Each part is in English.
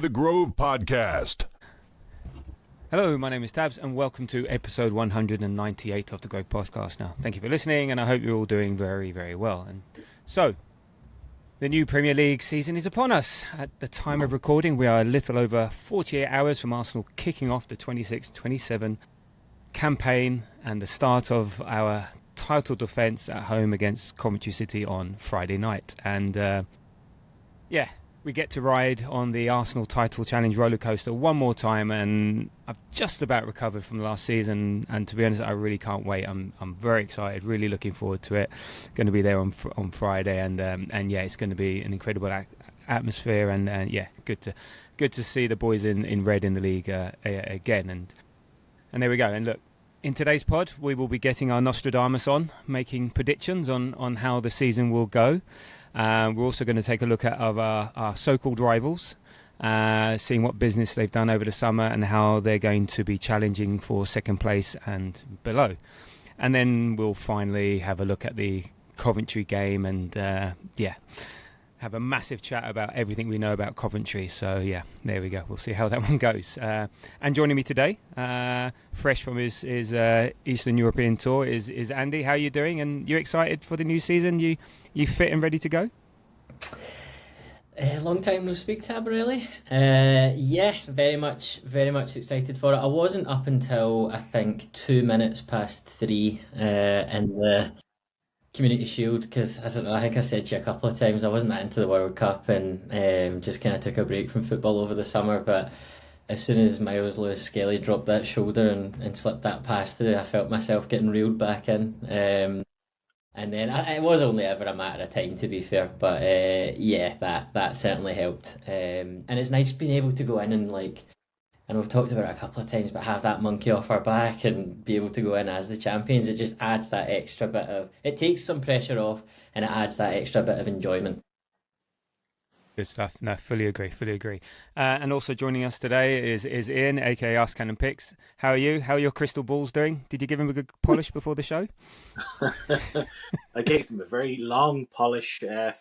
The Grove Podcast. Hello, my name is Tabs and welcome to episode 198 of the Grove Podcast. Now, thank you for listening and I hope you're all doing very, very well. And so, the new Premier League season is upon us. At the time of recording, we are a little over 48 hours from Arsenal kicking off the 26-27 campaign and the start of our title defence at home against Coventry City on Friday night. And we get to ride on the Arsenal title challenge roller coaster one more time, and I've just about recovered from last season, and to be honest, I really can't wait. I'm very excited, really looking forward to it. Going to be there on Friday, and it's going to be an incredible atmosphere, and good to see the boys in red in the league again, and there we go. And look, in today's pod, we will be getting our Nostradamus on, making predictions on how the season will go. We're also going to take a look at our so-called rivals, seeing what business they've done over the summer and how they're going to be challenging for second place and below. And then we'll finally have a look at the Coventry game and, have a massive chat about everything we know about Coventry. So, there we go. We'll see how that one goes. And joining me today, fresh from his Eastern European tour, is Andy. How are you doing? And you excited for the new season? You fit and ready to go? Long time no speak, Tab, really. Very much excited for it. I wasn't up until, I think, 2 minutes past 3 in the Community Shield, because I don't know, I think I've said to you a couple of times I wasn't that into the World Cup and just kind of took a break from football over the summer, but as soon as Lewis Skelly dropped that shoulder and slipped that pass through, I felt myself getting reeled back in, and then it was only ever a matter of time, to be fair, but that certainly helped, and it's nice being able to go in and and we've talked about it a couple of times, but have that monkey off our back and be able to go in as the champions, it just adds that extra bit of, it takes some pressure off and it adds that extra bit of enjoyment. Good stuff. No, fully agree. And also joining us today is Ian, aka Ask Cannon Picks. How are you? How are your crystal balls doing? Did you give him a good polish before the show? I gave him a very long polish, and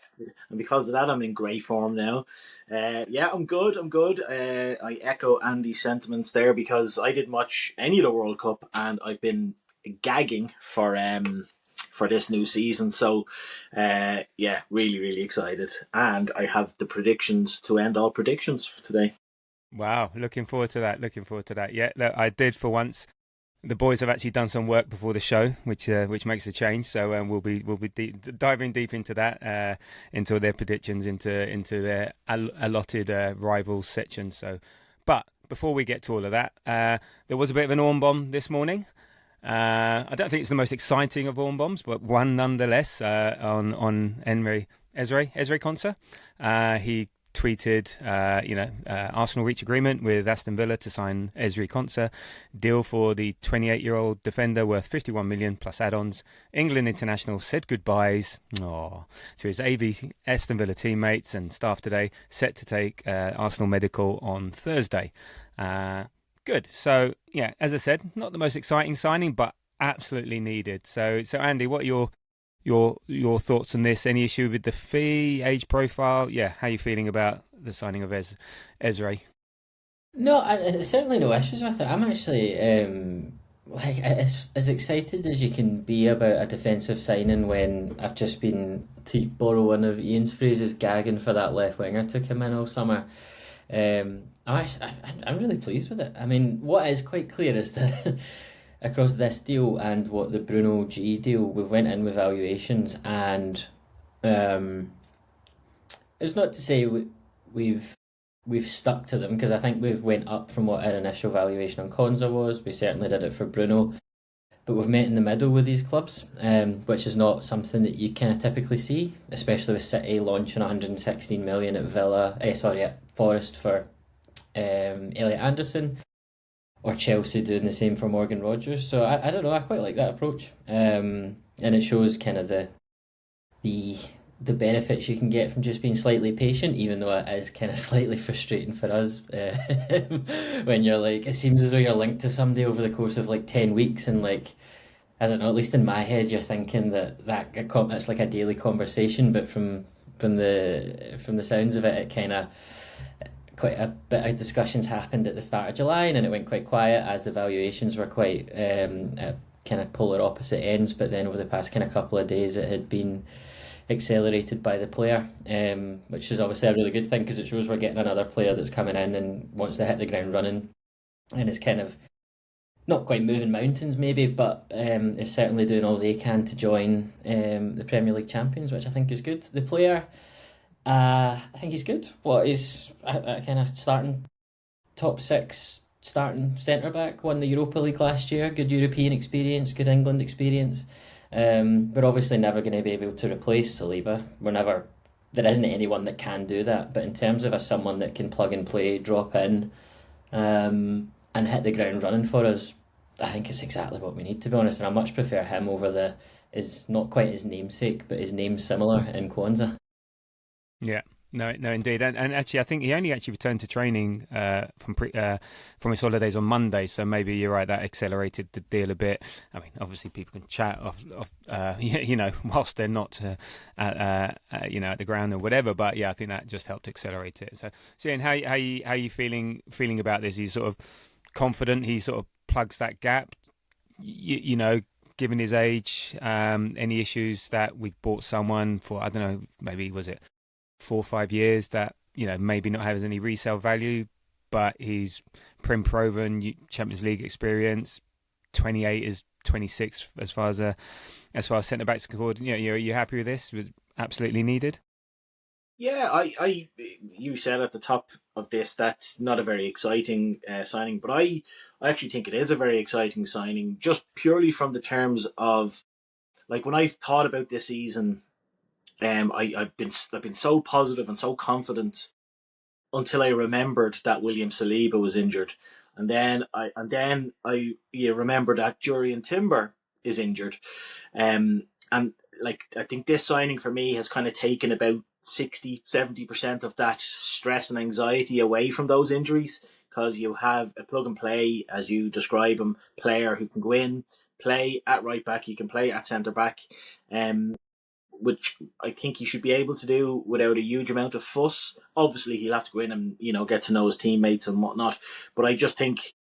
because of that, I'm in great form now. I'm good. I echo Andy's sentiments there because I didn't watch any of the World Cup, and I've been gagging for this new season. So, really excited. And I have the predictions to end all predictions for today. Wow, looking forward to that. Yeah, look, I did for once. The boys have actually done some work before the show, which makes a change. So we'll be diving deep into that, into their predictions, into their allotted rivals section. So, but before we get to all of that, there was a bit of an Orm bomb this morning. I don't think it's the most exciting of Orm bombs, but one nonetheless on Ezri Konsa. He tweeted, Arsenal reach agreement with Aston Villa to sign Ezri Konsa. Deal for the 28-year-old defender worth 51 million plus add-ons. England international said goodbyes to his Aston Villa teammates and staff today. Set to take Arsenal medical on Thursday. Good. So, as I said, not the most exciting signing, but absolutely needed. So Andy, what are your thoughts on this? Any issue with the fee, age profile? How are you feeling about the signing of Ezri? No, certainly no issues with it. I'm actually as excited as you can be about a defensive signing when I've just been, to borrow one of Ian's phrases, gagging for that left winger to come in all summer. I'm really pleased with it. I mean, what is quite clear is that across this deal and what the Bruno G deal, we've went in with valuations, and it's not to say we've stuck to them, because I think we've went up from what our initial valuation on Konsa was. We certainly did it for Bruno, but we've met in the middle with these clubs, which is not something that you kind of typically see, especially with City launching 116 million at Forest for Elliot Anderson, or Chelsea doing the same for Morgan Rogers. So I don't know, I quite like that approach, and it shows kind of the benefits you can get from just being slightly patient, even though it is kind of slightly frustrating for us when you're like, it seems as though you're linked to somebody over the course of 10 weeks, and I don't know, at least in my head you're thinking that it's like a daily conversation, but from the sounds of it, it kind of quite a bit of discussions happened at the start of July, and then it went quite quiet as the valuations were quite at kind of polar opposite ends. But then over the past kind of couple of days, it had been accelerated by the player, which is obviously a really good thing because it shows we're getting another player that's coming in and wants to hit the ground running, and is kind of not quite moving mountains maybe, but is certainly doing all they can to join the Premier League champions, which I think is good. The player, I think he's good. He's a kind of starting top six starting centre back. Won the Europa League last year. Good European experience, good England experience. We're obviously never going to be able to replace Saliba. There isn't anyone that can do that. But in terms of someone that can plug and play, drop in, and hit the ground running for us, I think it's exactly what we need, to be honest. And I much prefer him over is not quite his namesake, but his name similar in Konsa. Yeah. No, indeed, and actually, I think he only actually returned to training from his holidays on Monday. So maybe you're right, that accelerated the deal a bit. I mean, obviously, people can chat whilst they're not at the ground or whatever. But yeah, I think that just helped accelerate it. So Ian, how you feeling about this? Are you sort of confident he sort of plugs that gap? Given his age, any issues that we've bought someone for? I don't know, maybe was it 4 or 5 years that maybe not has any resale value, but he's proven Champions League experience. 28 is 26 as far as centre backs concerned. Are you happy with this? Was absolutely needed. Yeah, you said at the top of this that's not a very exciting signing, but I actually think it is a very exciting signing, just purely from the terms of, like, when I've thought about this season. I've been so positive and so confident until I remembered that William Saliba was injured, and then I remembered that Ezri Timber is injured, and like, I think this signing for me has kind of taken about 60-70% of that stress and anxiety away from those injuries, because you have a plug and play, as you describe him, player who can go in, play at right back, he can play at centre back, which I think he should be able to do without a huge amount of fuss. Obviously, he'll have to go in and get to know his teammates and whatnot. But I just think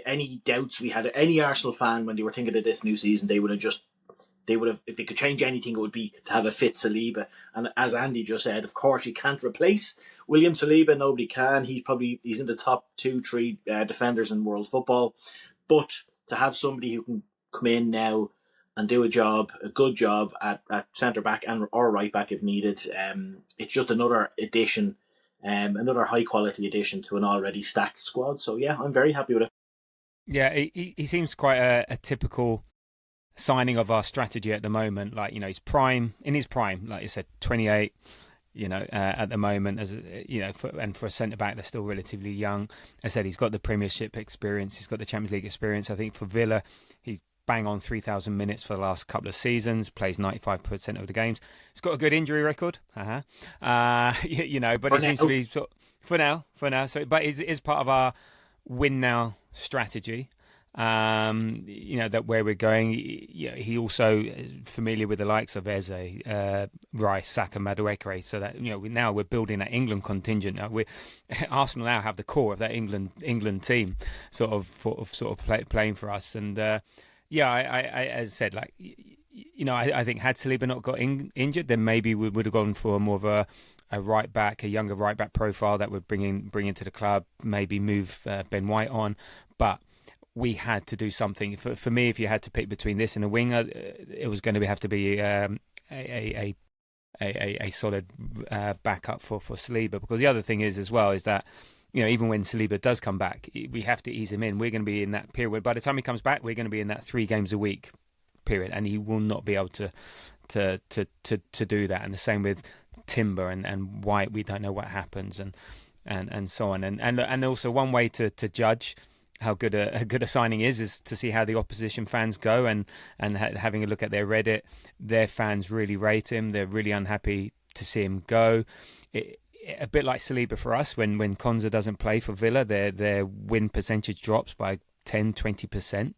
any doubts we had, any Arsenal fan when they were thinking of this new season, they would have, if they could change anything, it would be to have a fit Saliba. And as Andy just said, of course, you can't replace William Saliba. Nobody can. He's in the top 2-3 defenders in world football. But to have somebody who can come in now and do a good job at centre back or right back if needed, it's just another addition, another high quality addition to an already stacked squad. So yeah, I'm very happy with it. Yeah, he seems quite a typical signing of our strategy at the moment. Like, he's in his prime, like you said, 28. At the moment, and for a centre back, they're still relatively young. As I said, he's got the Premiership experience, he's got the Champions League experience. I think for Villa, he's bang on 3,000 minutes for the last couple of seasons, plays 95% of the games. He's got a good injury record, but it seems to be for now. So, but it is part of our win now strategy. That where we're going. He also is familiar with the likes of Eze, Rice, Saka, Madueke. So that we're building that England contingent. Arsenal now have the core of that England team, sort of playing for us. And I as I said, like, I think had Saliba not got injured, then maybe we would have gone for more of a right back, a younger right back profile that would bring into the club. Maybe move Ben White on, but we had to do something. For me, if you had to pick between this and a winger, it was going to have to be a solid backup for Saliba. Because the other thing is as well is that even when Saliba does come back, we have to ease him in. We're going to be in that period. By the time he comes back, we're going to be in that 3 games a week period, and he will not be able to do that. And the same with Timber and White. We don't know what happens and so on. And also one way to judge how good a signing is to see how the opposition fans go and having a look at their Reddit. Their fans really rate him. They're really unhappy to see him go. A bit like Saliba for us, when Konsa doesn't play for Villa, their win percentage drops by 10-20%.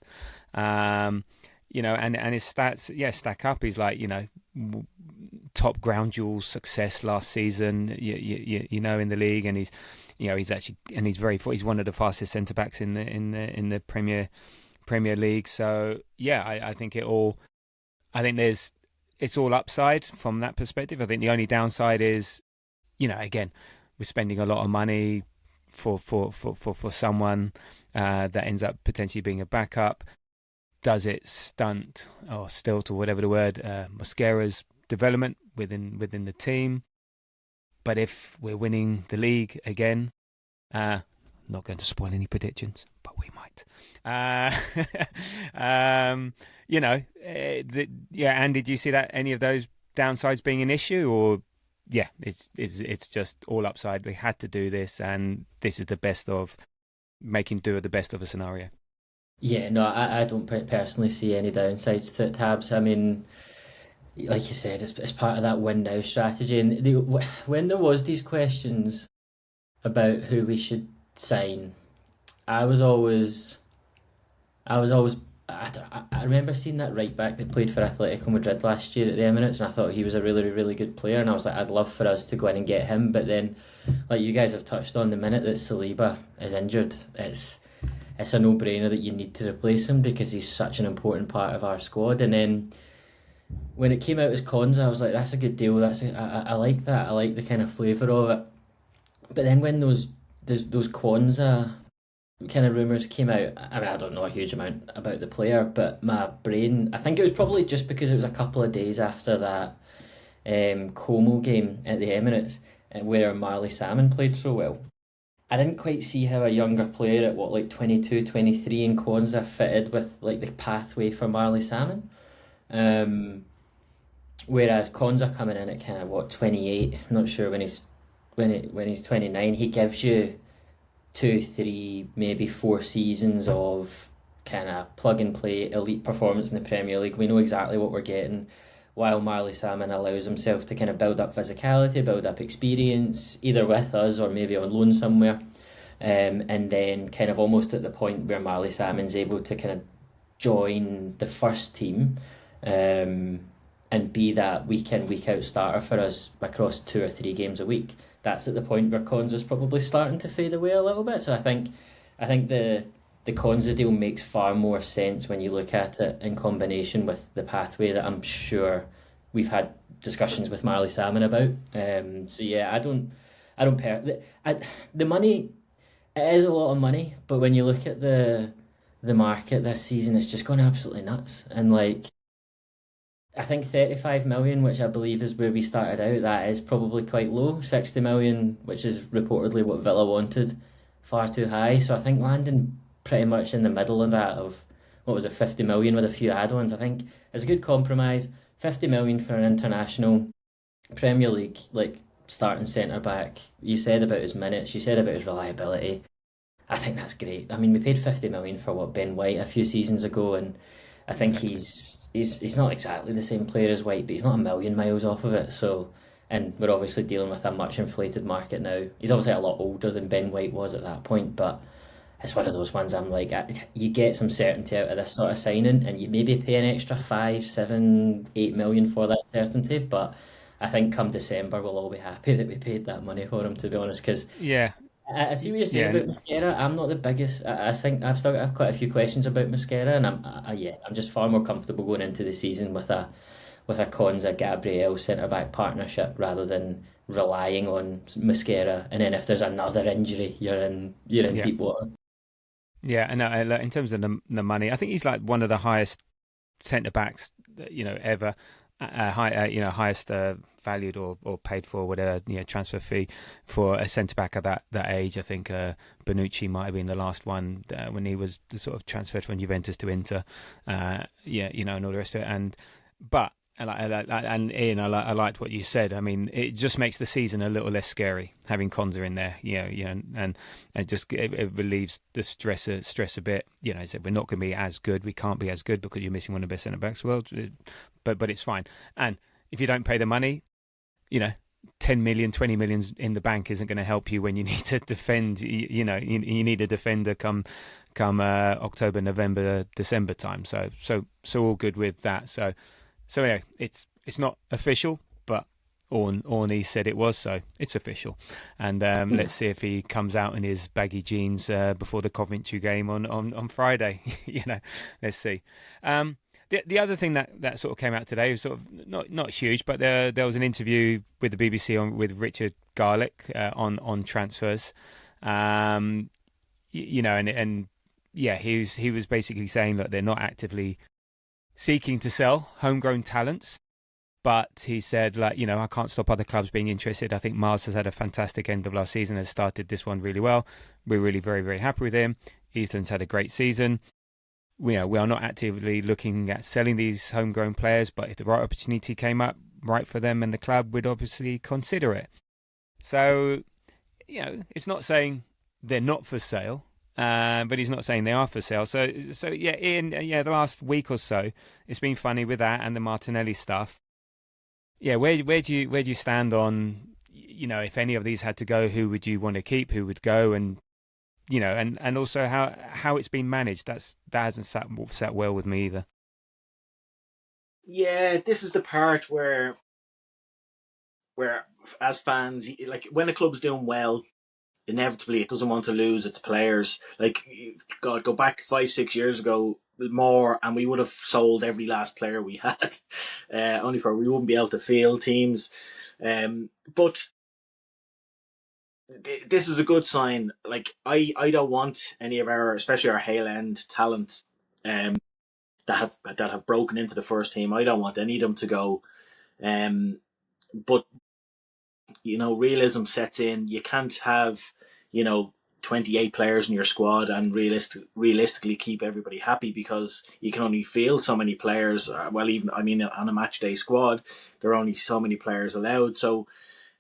And his stats, stack up. He's like, top ground duel success last season, in the league, and he's one of the fastest centre backs in the Premier League. So I think it's all upside from that perspective. I think the only downside is, again, we're spending a lot of money for someone that ends up potentially being a backup. Does it stunt or stilt or whatever the word, Mosquera's development within the team? But if we're winning the league again, not going to spoil any predictions, but we might. And did you see that any of those downsides being an issue, or it's just all upside? We had to do this, and this is the best of making do of the best of a scenario. Yeah, no, I don't personally see any downsides to it, Tabs. I mean, like you said, it's part of that win now strategy. And when there was these questions about who we should sign, I remember seeing that right back that played for Atletico Madrid last year at the Emirates, and I thought he was a really, really good player, and I was like, I'd love for us to go in and get him. But then, like you guys have touched on, the minute that Saliba is injured, it's a no-brainer that you need to replace him because he's such an important part of our squad. And then when it came out as Konsa, I was like, that's a good deal. I like that. I like the kind of flavour of it. But then when those Konsa kind of rumours came out, I mean, I don't know a huge amount about the player, but my brain, I think it was probably just because it was a couple of days after that Como game at the Emirates where Marley Salmon played so well. I didn't quite see how a younger player at 22, 23 in Konsa fitted with like the pathway for Marley Salmon. Whereas Konsa coming in at kind of 28, I'm not sure when he's 29, he gives you 2, 3, maybe 4 seasons of kind of plug and play elite performance in the Premier League. We know exactly what we're getting, while Marley Salmon allows himself to kind of build up physicality, build up experience, either with us or maybe on loan somewhere. And then kind of almost at the point where Marley Salmon's able to kind of join the first team and be that week in, week out starter for us across 2 or 3 games a week. That's at the point where Konsa's probably starting to fade away a little bit. So I think the Konsa deal makes far more sense when you look at it in combination with the pathway that I'm sure we've had discussions with Marley Salmon about. The money, it is a lot of money, but when you look at the market this season, it's just gone absolutely nuts. And like, I think 35 million, which I believe is where we started out, that is probably quite low. 60 million, which is reportedly what Villa wanted, far too high. So I think landing pretty much in the middle of that of, 50 million with a few add-ons, I think is a good compromise. 50 million for an international Premier League, like, starting centre-back. You said about his minutes, you said about his reliability. I think that's great. I mean, we paid 50 million for Ben White a few seasons ago, and I think he's not exactly the same player as White, but he's not a million miles off of it. So, and we're obviously dealing with a much inflated market now. He's obviously a lot older than Ben White was at that point, but it's one of those ones I'm like, you get some certainty out of this sort of signing, and you maybe pay an extra 5, 7, 8 million for that certainty, but I think come December we'll all be happy that we paid that money for him, to be honest, because I see what you're saying about Mosquera. I'm not the biggest. I think I've still got quite a few questions about Mosquera, and I'm just far more comfortable going into the season with a Konsa Gabriel centre back partnership rather than relying on Mosquera. And then if there's another injury, you're in deep water. Yeah, and in terms of the money, I think he's like one of the highest centre backs ever. Highest valued or paid for, whatever, transfer fee for a centre back at that age. I think Bonucci might have been the last one when he was sort of transferred from Juventus to Inter. And all the rest of it. But Ian, I liked what you said. I mean, it just makes the season a little less scary having Konsa in there. And it relieves the stress a bit. I said we're not going to be as good. We can't be as good because you're missing one of the best centre backs. Well, but it's fine. And if you don't pay the money, 10 million, 20 million in the bank isn't going to help you when you need to defend. You need a defender come October, November, December time. So all good with that. So anyway, it's not official, but Orney said it was, so it's official. And let's see if he comes out in his baggy jeans before the Coventry game on Friday. Let's see. The other thing that sort of came out today was sort of not huge, but there was an interview with the BBC with Richard Garlick on transfers. And he was basically saying that they're not actively seeking to sell homegrown talents. But he said, I can't stop other clubs being interested. I think Miles has had a fantastic end of last season, has started this one really well. We're really very, very happy with him. Ethan's had a great season. We are not actively looking at selling these homegrown players, but if the right opportunity came up, right for them and the club, we'd obviously consider it. So, it's not saying they're not for sale, but he's not saying they are for sale. So Ian, the last week or so, it's been funny with that and the Martinelli stuff. Yeah, where do you stand on, if any of these had to go, who would you want to keep, who would go, and and also how it's been managed? That hasn't sat well with me either. Yeah, this is the part where as fans, like when a club's doing well, inevitably it doesn't want to lose its players. Like, God, go back 5-6 years ago more, and we would have sold every last player we had, only for we wouldn't be able to field teams. But this is a good sign. Like, I don't want any of our, especially our Hale End talent, that have broken into the first team. I don't want any of them to go. But realism sets in. You can't have 28 players in your squad and realistically keep everybody happy, because you can only field so many players. Even on a match day squad, there are only so many players allowed. So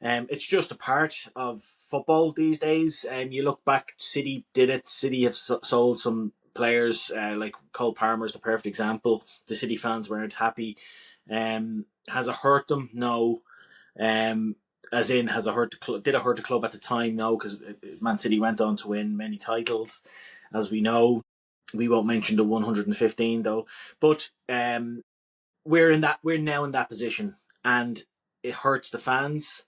it's just a part of football these days. And you look back, City did it. City have sold some players, like Cole Palmer's the perfect example. The City fans weren't happy. Has it hurt them? No. As in, has it hurt the club? Did it hurt the club at the time? No, because Man City went on to win many titles, as we know. We won't mention the 115 though. But we're now in that position, and it hurts the fans.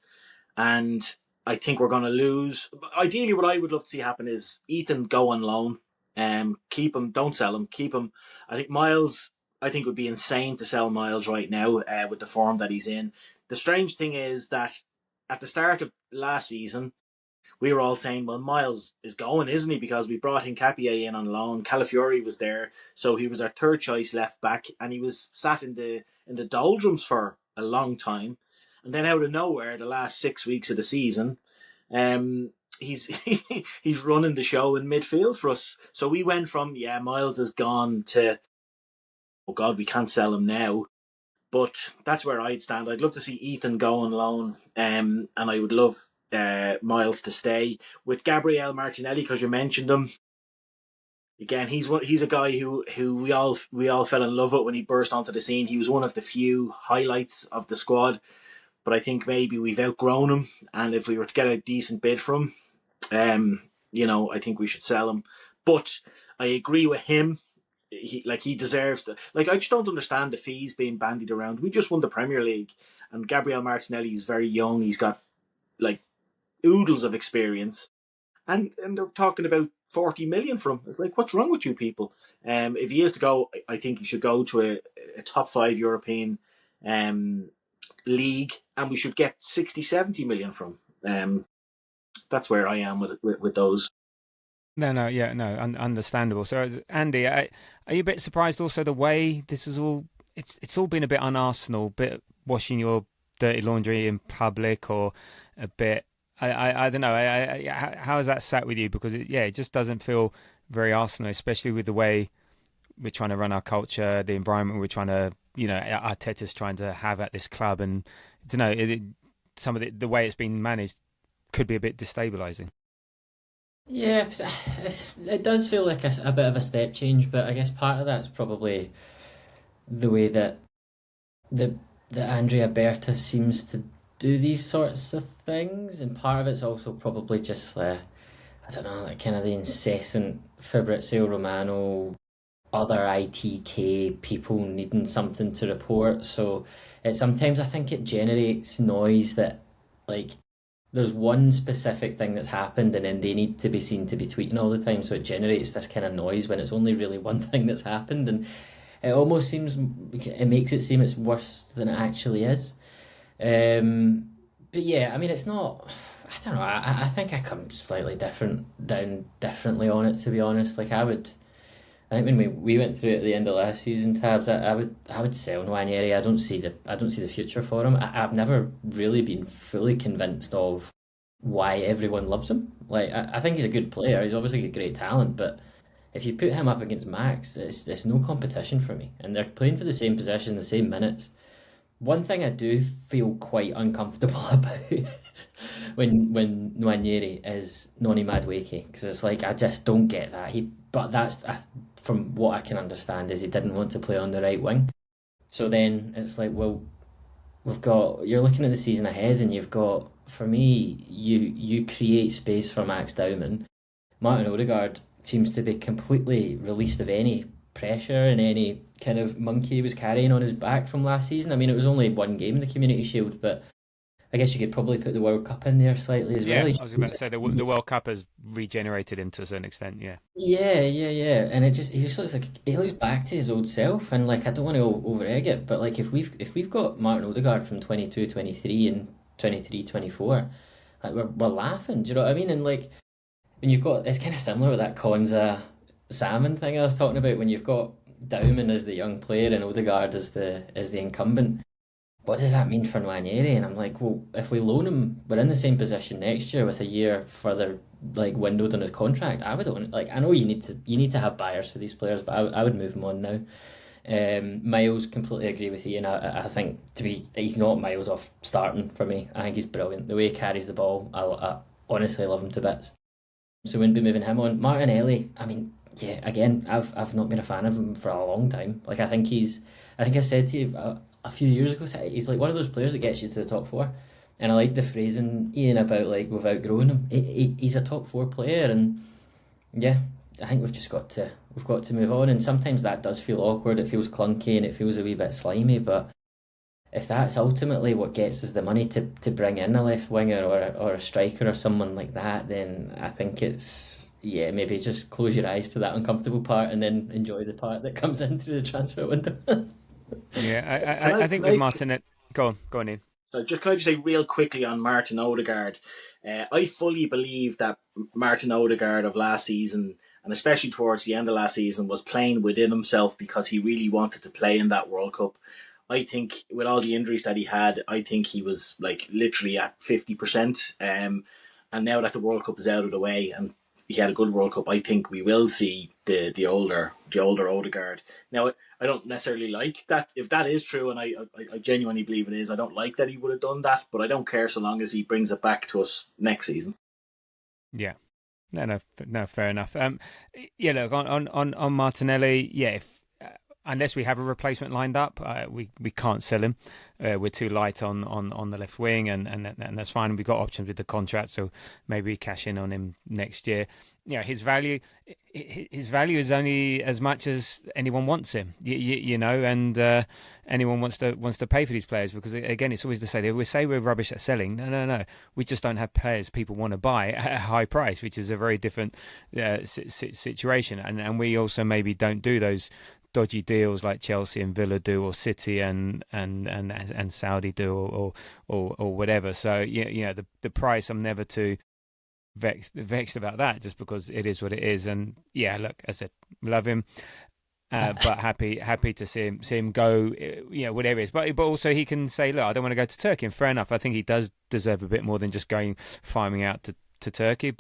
And I think we're going to lose. Ideally, what I would love to see happen is Ethan go on loan. Keep him. Don't sell him. Keep him. I think Miles. I think it would be insane to sell Miles right now with the form that he's in. The strange thing is that at the start of last season, we were all saying, well, Miles is going, isn't he? Because we brought Hincapié in on loan. Calafiori was there, so he was our third choice left back, and he was sat in the doldrums for a long time. And then out of nowhere, the last 6 weeks of the season, he's he's running the show in midfield for us. So we went from, Miles is gone, to, oh God, we can't sell him now. But that's where I'd stand. I'd love to see Ethan go on loan, and I would love Miles to stay. With Gabriel Martinelli, because you mentioned him, again, he's a guy who we all fell in love with when he burst onto the scene. He was one of the few highlights of the squad, but I think maybe we've outgrown him, and if we were to get a decent bid from him, I think we should sell him. But I agree with him. He deserves the. I just don't understand the fees being bandied around. We just won the Premier League, and Gabriel Martinelli is very young. He's got oodles of experience, and they're talking about 40 million from him. It's like, what's wrong with you people? If he is to go, I think he should go to a top 5 European league, and we should get 60-70 million from him. That's where I am with those. Understandable. So, Andy, are you a bit surprised also the way this is all? It's all been a bit un-Arsenal, bit washing your dirty laundry in public, or a bit. I don't know. How has that sat with you? Because it just doesn't feel very Arsenal, especially with the way we're trying to run our culture, the environment we're trying to, Arteta's trying to have at this club, and I don't know. Some of the way it's been managed could be a bit destabilising. Yeah, it does feel like a bit of a step change, but I guess part of that's probably the way that Andrea Berta seems to do these sorts of things, and part of it's also probably just kind of the incessant Fabrizio Romano other ITK people needing something to report. So sometimes I think it generates noise that, like, there's one specific thing that's happened and then they need to be seen to be tweeting all the time. So it generates this kind of noise when it's only really one thing that's happened. And it almost seems, it makes it seem it's worse than it actually is. But yeah, I mean, it's not, I don't know, I think I come slightly down differently on it, to be honest. Like, I think when we went through it at the end of last season, Tabs, I would sell Nwaneri. I don't see the future for him. I've never really been fully convinced of why everyone loves him. Like, I think he's a good player. He's obviously got great talent, but if you put him up against Max, it's no competition for me. And they're playing for the same position, the same minutes. One thing I do feel quite uncomfortable about when Nwaneri is Noni Madueke, because it's like I just don't get that. But that's from what I can understand is he didn't want to play on the right wing. So then it's like, well, you're looking at the season ahead, and you've got, for me, you create space for Max Dowman. Martin Odegaard seems to be completely released of any pressure and any kind of monkey he was carrying on his back from last season. I mean, it was only one game in the Community Shield, but I guess you could probably put the World Cup in there slightly as Yeah, well. I was about to say the World Cup has regenerated him to a certain extent. Yeah, Yeah. And he just looks like he looks back to his old self. And like, I don't want to over egg it, but like, if we've got Martin Odegaard from 22, 23 and 23, 24, like we're laughing. Do you know what I mean? And like, when you've got, it's kind of similar with that Konsa Salmon thing I was talking about, when you've got Dowman as the young player and Odegaard as the incumbent. What does that mean for Nwaneri? And I'm like, well, if we loan him, we're in the same position next year with a year further like windowed on his contract. I would own, like, I know you need to have buyers for these players, but I would move him on now. Miles, completely agree with you, and I think he's not miles off starting for me. I think he's brilliant. The way he carries the ball, I honestly love him to bits. So we wouldn't be moving him on. Martinelli, I mean, yeah, again, I've not been a fan of him for a long time. Like, I think I said to you a few years ago, he's like one of those players that gets you to the top four. And I like the phrasing, Ian, about like we've outgrown him. He's a top four player, and yeah, I think we've got to move on. And sometimes that does feel awkward. It feels clunky and it feels a wee bit slimy. But if that's ultimately what gets us the money to bring in a left winger or a striker or someone like that, then I think it's, yeah, maybe just close your eyes to that uncomfortable part and then enjoy the part that comes in through the transfer window. yeah. I think with Martinet, go on, Ian. So can I just say real quickly on Martin Odegaard? I fully believe that Martin Odegaard of last season, and especially towards the end of last season, was playing within himself because he really wanted to play in that World Cup. I think with all the injuries that he had, I think he was like literally at 50%. And now that the World Cup is out of the way and he had a good World Cup, I think we will see the older Odegaard. Now, I don't necessarily like that. If that is true, and I genuinely believe it is, I don't like that he would have done that, but I don't care so long as he brings it back to us next season. Yeah. No, fair enough. Yeah, look, on Martinelli, yeah, unless we have a replacement lined up, we can't sell him. We're too light on the left wing, and that's fine. We've got options with the contract, so maybe cash in on him next year. You know, his value is only as much as anyone wants him. You know, and anyone wants to pay for these players, because again, it's always the same. We say we're rubbish at selling. No. We just don't have players people want to buy at a high price, which is a very different situation. And we also maybe don't do those dodgy deals like Chelsea and Villa do, or City and Saudi do, or whatever. So the price, I'm never too vexed about that, just because it is what it is. And yeah, look, as I said, love him, but happy to see him go, whatever it is. But also he can say, look, I don't want to go to Turkey, and fair enough. I think he does deserve a bit more than just farming out to Turkey.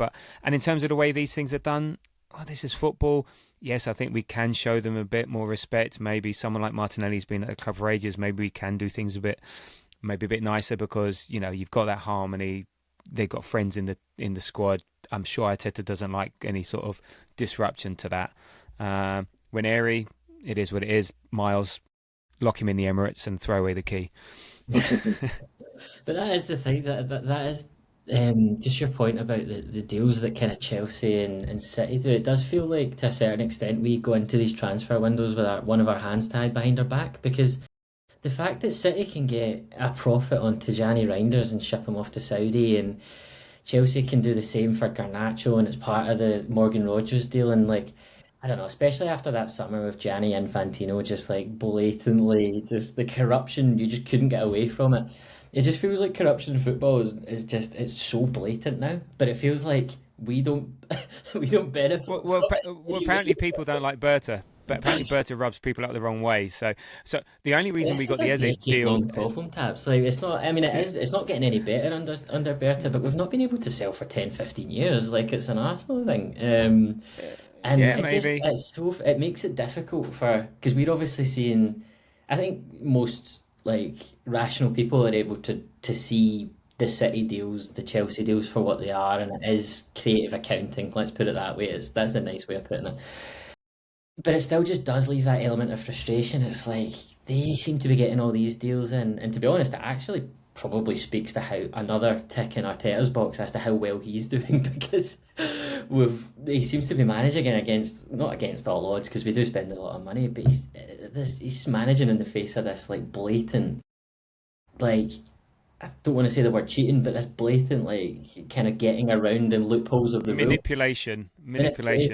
And in terms of the way these things are done, this is football. Yes, I think we can show them a bit more respect. Maybe someone like Martinelli's been at the club for ages. Maybe we can do things a bit nicer, because you've got that harmony. They've got friends in the squad. I'm sure Arteta doesn't like any sort of disruption to that. Nwaneri, it is what it is. Miles, lock him in the Emirates and throw away the key. But that is the thing. That is Just your point about the deals that kind of Chelsea and City do, it does feel like to a certain extent we go into these transfer windows with one of our hands tied behind our back, because the fact that City can get a profit on Tijani Reinders and ship him off to Saudi, and Chelsea can do the same for Garnacho and it's part of the Morgan Rogers deal, and like, I don't know, especially after that summer with Gianni Infantino, just like blatantly, just the corruption, you just couldn't get away from it. It just feels like corruption in football is just, it's so blatant now, but it feels like we don't we don't benefit from it Well, anyway. apparently people don't like Berta, but apparently Berta rubs people up the wrong way. So the only reason we This is got a the Eze deal, decade-long problem, Tabs. Like, it's not. I mean, it is. It's not getting any better under Berta, but we've not been able to sell for 10, 15 years. Like, it's an Arsenal thing. And yeah, it just maybe. it makes it difficult for, because we're obviously seeing. I think most like rational people are able to see the City deals, the Chelsea deals for what they are, and it is creative accounting. Let's put it that way. That's the nice way of putting it. But it still just does leave that element of frustration. It's like they seem to be getting all these deals in, and to be honest, it actually probably speaks to how another tick in Arteta's box as to how well he's doing, because he seems to be managing against, not against all odds, because we do spend a lot of money, but he's just managing in the face of this like blatant, like, I don't want to say the word cheating, but this blatant like kind of getting around the loopholes of the rule. Manipulation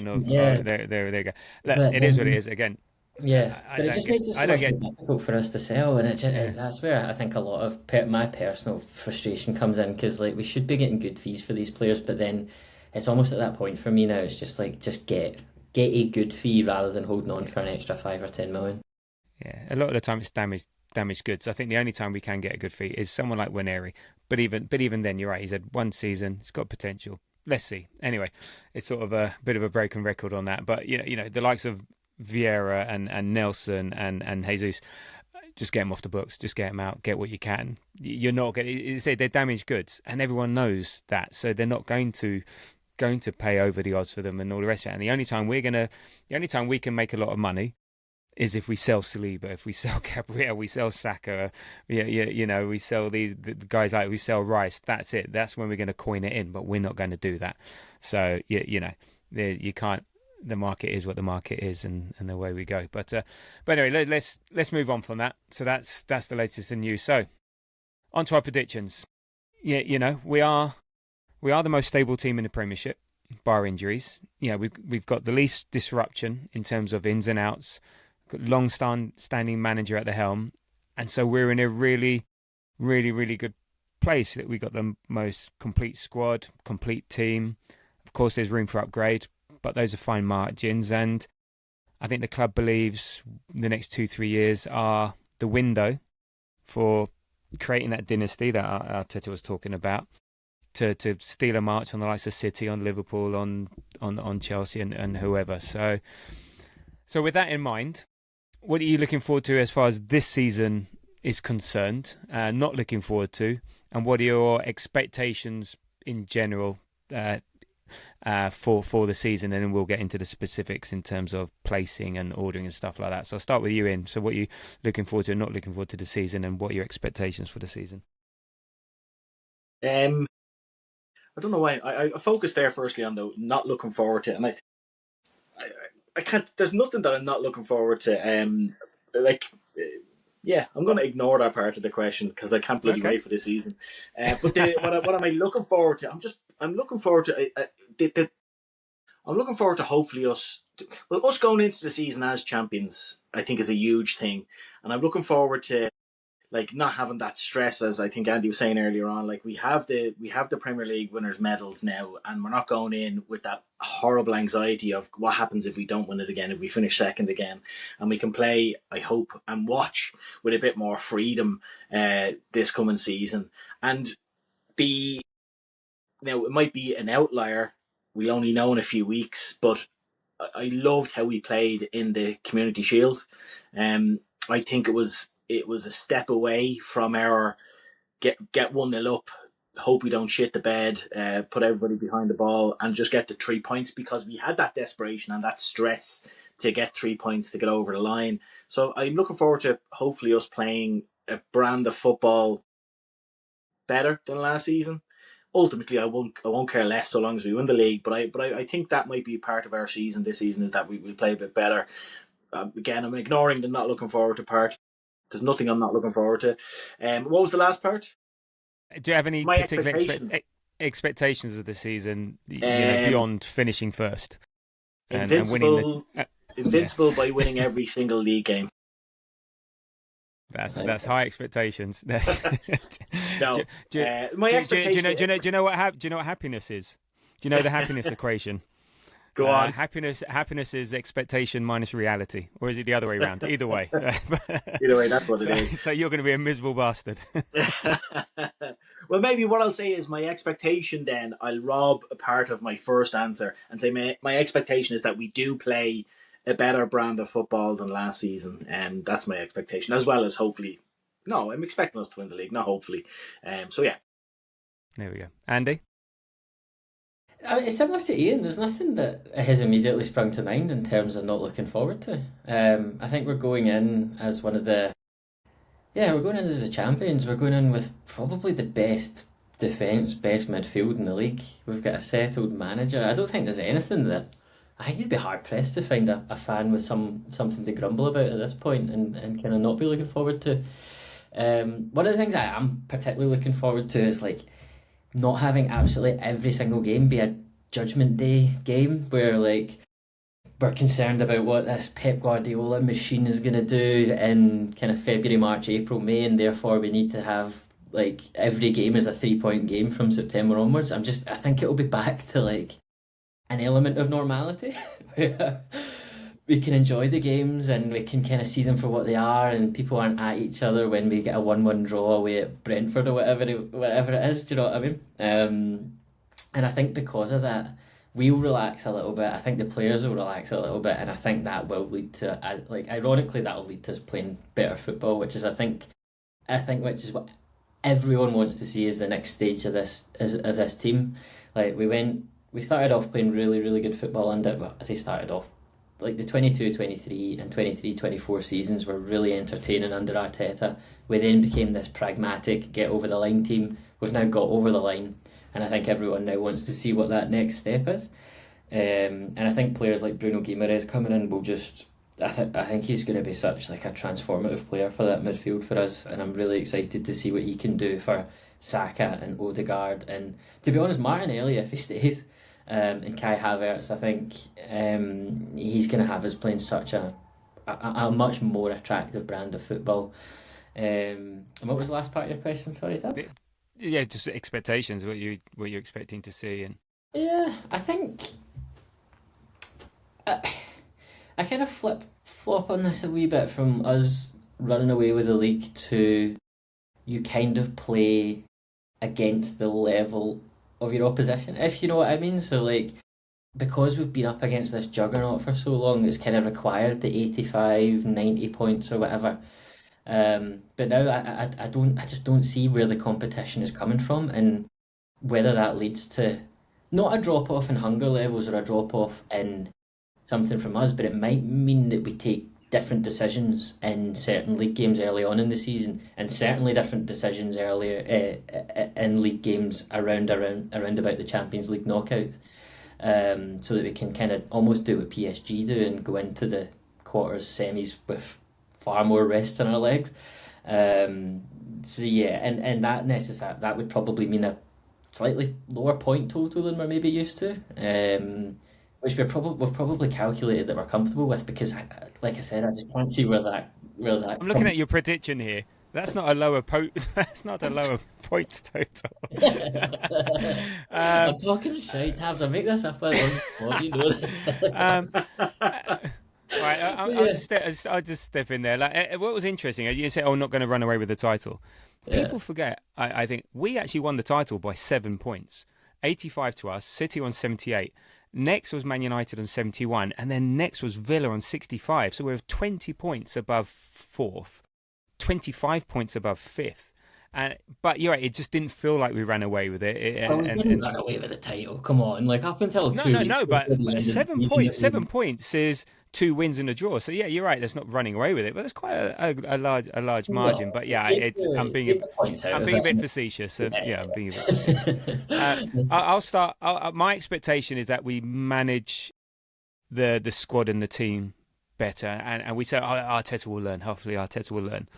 of Yeah. there you go. Look, But it is what it is. Again, yeah, I but it don't just get makes it I so don't much get more difficult for us to sell, and yeah. that's where I think a lot of my personal frustration comes in, because like we should be getting good fees for these players, but then it's almost at that point for me now. It's just like, just get a good fee rather than holding on for an extra 5 or 10 million. Yeah, a lot of the time it's damaged goods. I think the only time we can get a good fee is someone like Nwaneri. But even then, you're right. He's had one season. He's got potential. Let's see. Anyway, it's sort of a bit of a broken record on that. But the likes of Vieira and Nelson and Jesus, just get them off the books. Just get them out. Get what you can. You're not going. You say they're damaged goods, and everyone knows that. So they're not going to pay over the odds for them and all the rest of it. And the only time we can make a lot of money is if we sell Saliba, if we sell Gabriel, we sell Saka, we sell the guys like we sell Rice. That's it. That's when we're going to coin it in. But we're not going to do that. So you can't. The market is what the market is, and away we go. But anyway, let's move on from that. So that's the latest in news. So on to our predictions. Yeah, we are the most stable team in the Premiership, bar injuries. We've got the least disruption in terms of ins and outs. Long standing manager at the helm, and so we're in a really, really, really good place. That we got the most complete squad, complete team. Of course, there's room for upgrade, but those are fine margins. And I think the club believes the next 2-3 years are the window for creating that dynasty that Arteta was talking about, to steal a march on the likes of City, on Liverpool, on Chelsea, and whoever. So with that in mind, what are you looking forward to as far as this season is concerned? Not looking forward to, and what are your expectations in general for the season? And then we'll get into the specifics in terms of placing and ordering and stuff like that. So I'll start with you, In. So what are you looking forward to and not looking forward to the season, and what are your expectations for the season? I don't know why I focused there firstly on the not looking forward to, and I, I can't. There's nothing that I'm not looking forward to. Like, yeah, I'm going to ignore that part of the question because I can't bloody Okay. wait for the season. But what am I looking forward to? I'm looking forward to. I'm looking forward to hopefully us going into the season as champions. I think is a huge thing, and I'm looking forward to like not having that stress, as I think Andy was saying earlier on. Like we have the Premier League winners medals now, and we're not going in with that horrible anxiety of what happens if we don't win it again, if we finish second again, and we can play, I hope, and watch with a bit more freedom this coming season. And the now it might be an outlier. We only know in a few weeks, but I loved how we played in the Community Shield. I think it was a step away from our get 1-0 up, hope we don't shit the bed, put everybody behind the ball and just get the 3 points, because we had that desperation and that stress to get 3 points to get over the line. So I'm looking forward to hopefully us playing a brand of football better than last season. ultimately, I won't care less so long as we win the league. But I think that might be part of our season this season, is that we'll play a bit better. Again, I'm ignoring the not looking forward to part. There's nothing I'm not looking forward to. What was the last part? Do you have any My particular expectations of the season, beyond finishing first? Invincible, invincible by winning every single league game. That's high expectations. No, my expectation. Do you know what happiness is? Do you know the happiness equation? Go on. Happiness is expectation minus reality, or is it the other way around? Either way. Either way, that's what it is. So you're going to be a miserable bastard. Well, maybe what I'll say is my expectation. Then I'll rob a part of my first answer and say my expectation is that we do play a better brand of football than last season, and that's my expectation, as well as hopefully. No, I'm expecting us to win the league, not hopefully. So yeah. There we go, Andy. I mean, it's similar to Ian. There's nothing that has immediately sprung to mind in terms of not looking forward to. I think we're going in as we're going in as the champions. We're going in with probably the best defence, best midfield in the league. We've got a settled manager. I don't think there's anything that... I think you'd be hard pressed to find a fan with something to grumble about at this point and kind of not be looking forward to. One of the things I am particularly looking forward to is like not having absolutely every single game be a Judgment Day game where like we're concerned about what this Pep Guardiola machine is going to do in kind of February, March, April, May, and therefore we need to have like every game is a 3-point game from September onwards. I think it'll be back to like an element of normality where we can enjoy the games and we can kind of see them for what they are, and people aren't at each other when we get a 1-1 draw away at Brentford or whatever it is. Do you know what I mean? And I think because of that, we'll relax a little bit. I think the players will relax a little bit, and I think that will lead to, like, ironically, that will lead to us playing better football, which is, I think, which is what everyone wants to see as the next stage of this team. Like we started off playing really, really good football under. Well, as I started off, like the 22-23 and 23-24 seasons were really entertaining under Arteta. We then became this pragmatic, get over the line team. We've now got over the line, and I think everyone now wants to see what that next step is. And I think players like Bruno Guimaraes coming in will just... I think he's going to be such like a transformative player for that midfield for us, and I'm really excited to see what he can do for Saka and Odegaard, and to be honest, Martinelli, if he stays, and Kai Havertz. I think he's going to have us playing such a much more attractive brand of football. And what was the last part of your question? Sorry, Tab? Yeah, just expectations. What you're expecting to see, and yeah, I think I kind of flop on this a wee bit from us running away with the league to you kind of play against the level of your opposition, if you know what I mean. So like, because we've been up against this juggernaut for so long, it's kind of required the 85, 90 points or whatever. But now I just don't see where the competition is coming from, and whether that leads to not a drop off in hunger levels or a drop off in something from us, but it might mean that we take different decisions in certain league games early on in the season, and certainly different decisions earlier in league games around about the Champions League knockouts, so that we can kind of almost do what PSG do and go into the quarters, semis with far more rest in our legs. So yeah, and that would probably mean a slightly lower point total than we're maybe used to. Which we've probably calculated that we're comfortable with, because, like I said, I just can't see where that. I'm looking at your prediction here. That's not a lower That's not a lower points total. I'm talking shite, Tabs. I make this up by you know this. Right, I'll just step in there. Like, what was interesting, you said, "Oh, not going to run away with the title." People forget. I think we actually won the title by 7 points, 85 to us. City on 78. Next was Man United on 71, and then next was Villa on 65. So we're 20 points above fourth, 25 points above fifth. But you're right, it just didn't feel like we ran away with it. We didn't run away with the title. Come on, like up until 2 weeks. No, but 7 points is 2 wins and a draw. So yeah, you're right. That's not running away with it, but that's quite a large margin. No, But yeah, I'm being a bit facetious. And yeah, I'm being a bit facetious. I'll start. My expectation is that we manage the squad and the team better, and we say Arteta will learn. Hopefully, Arteta will learn.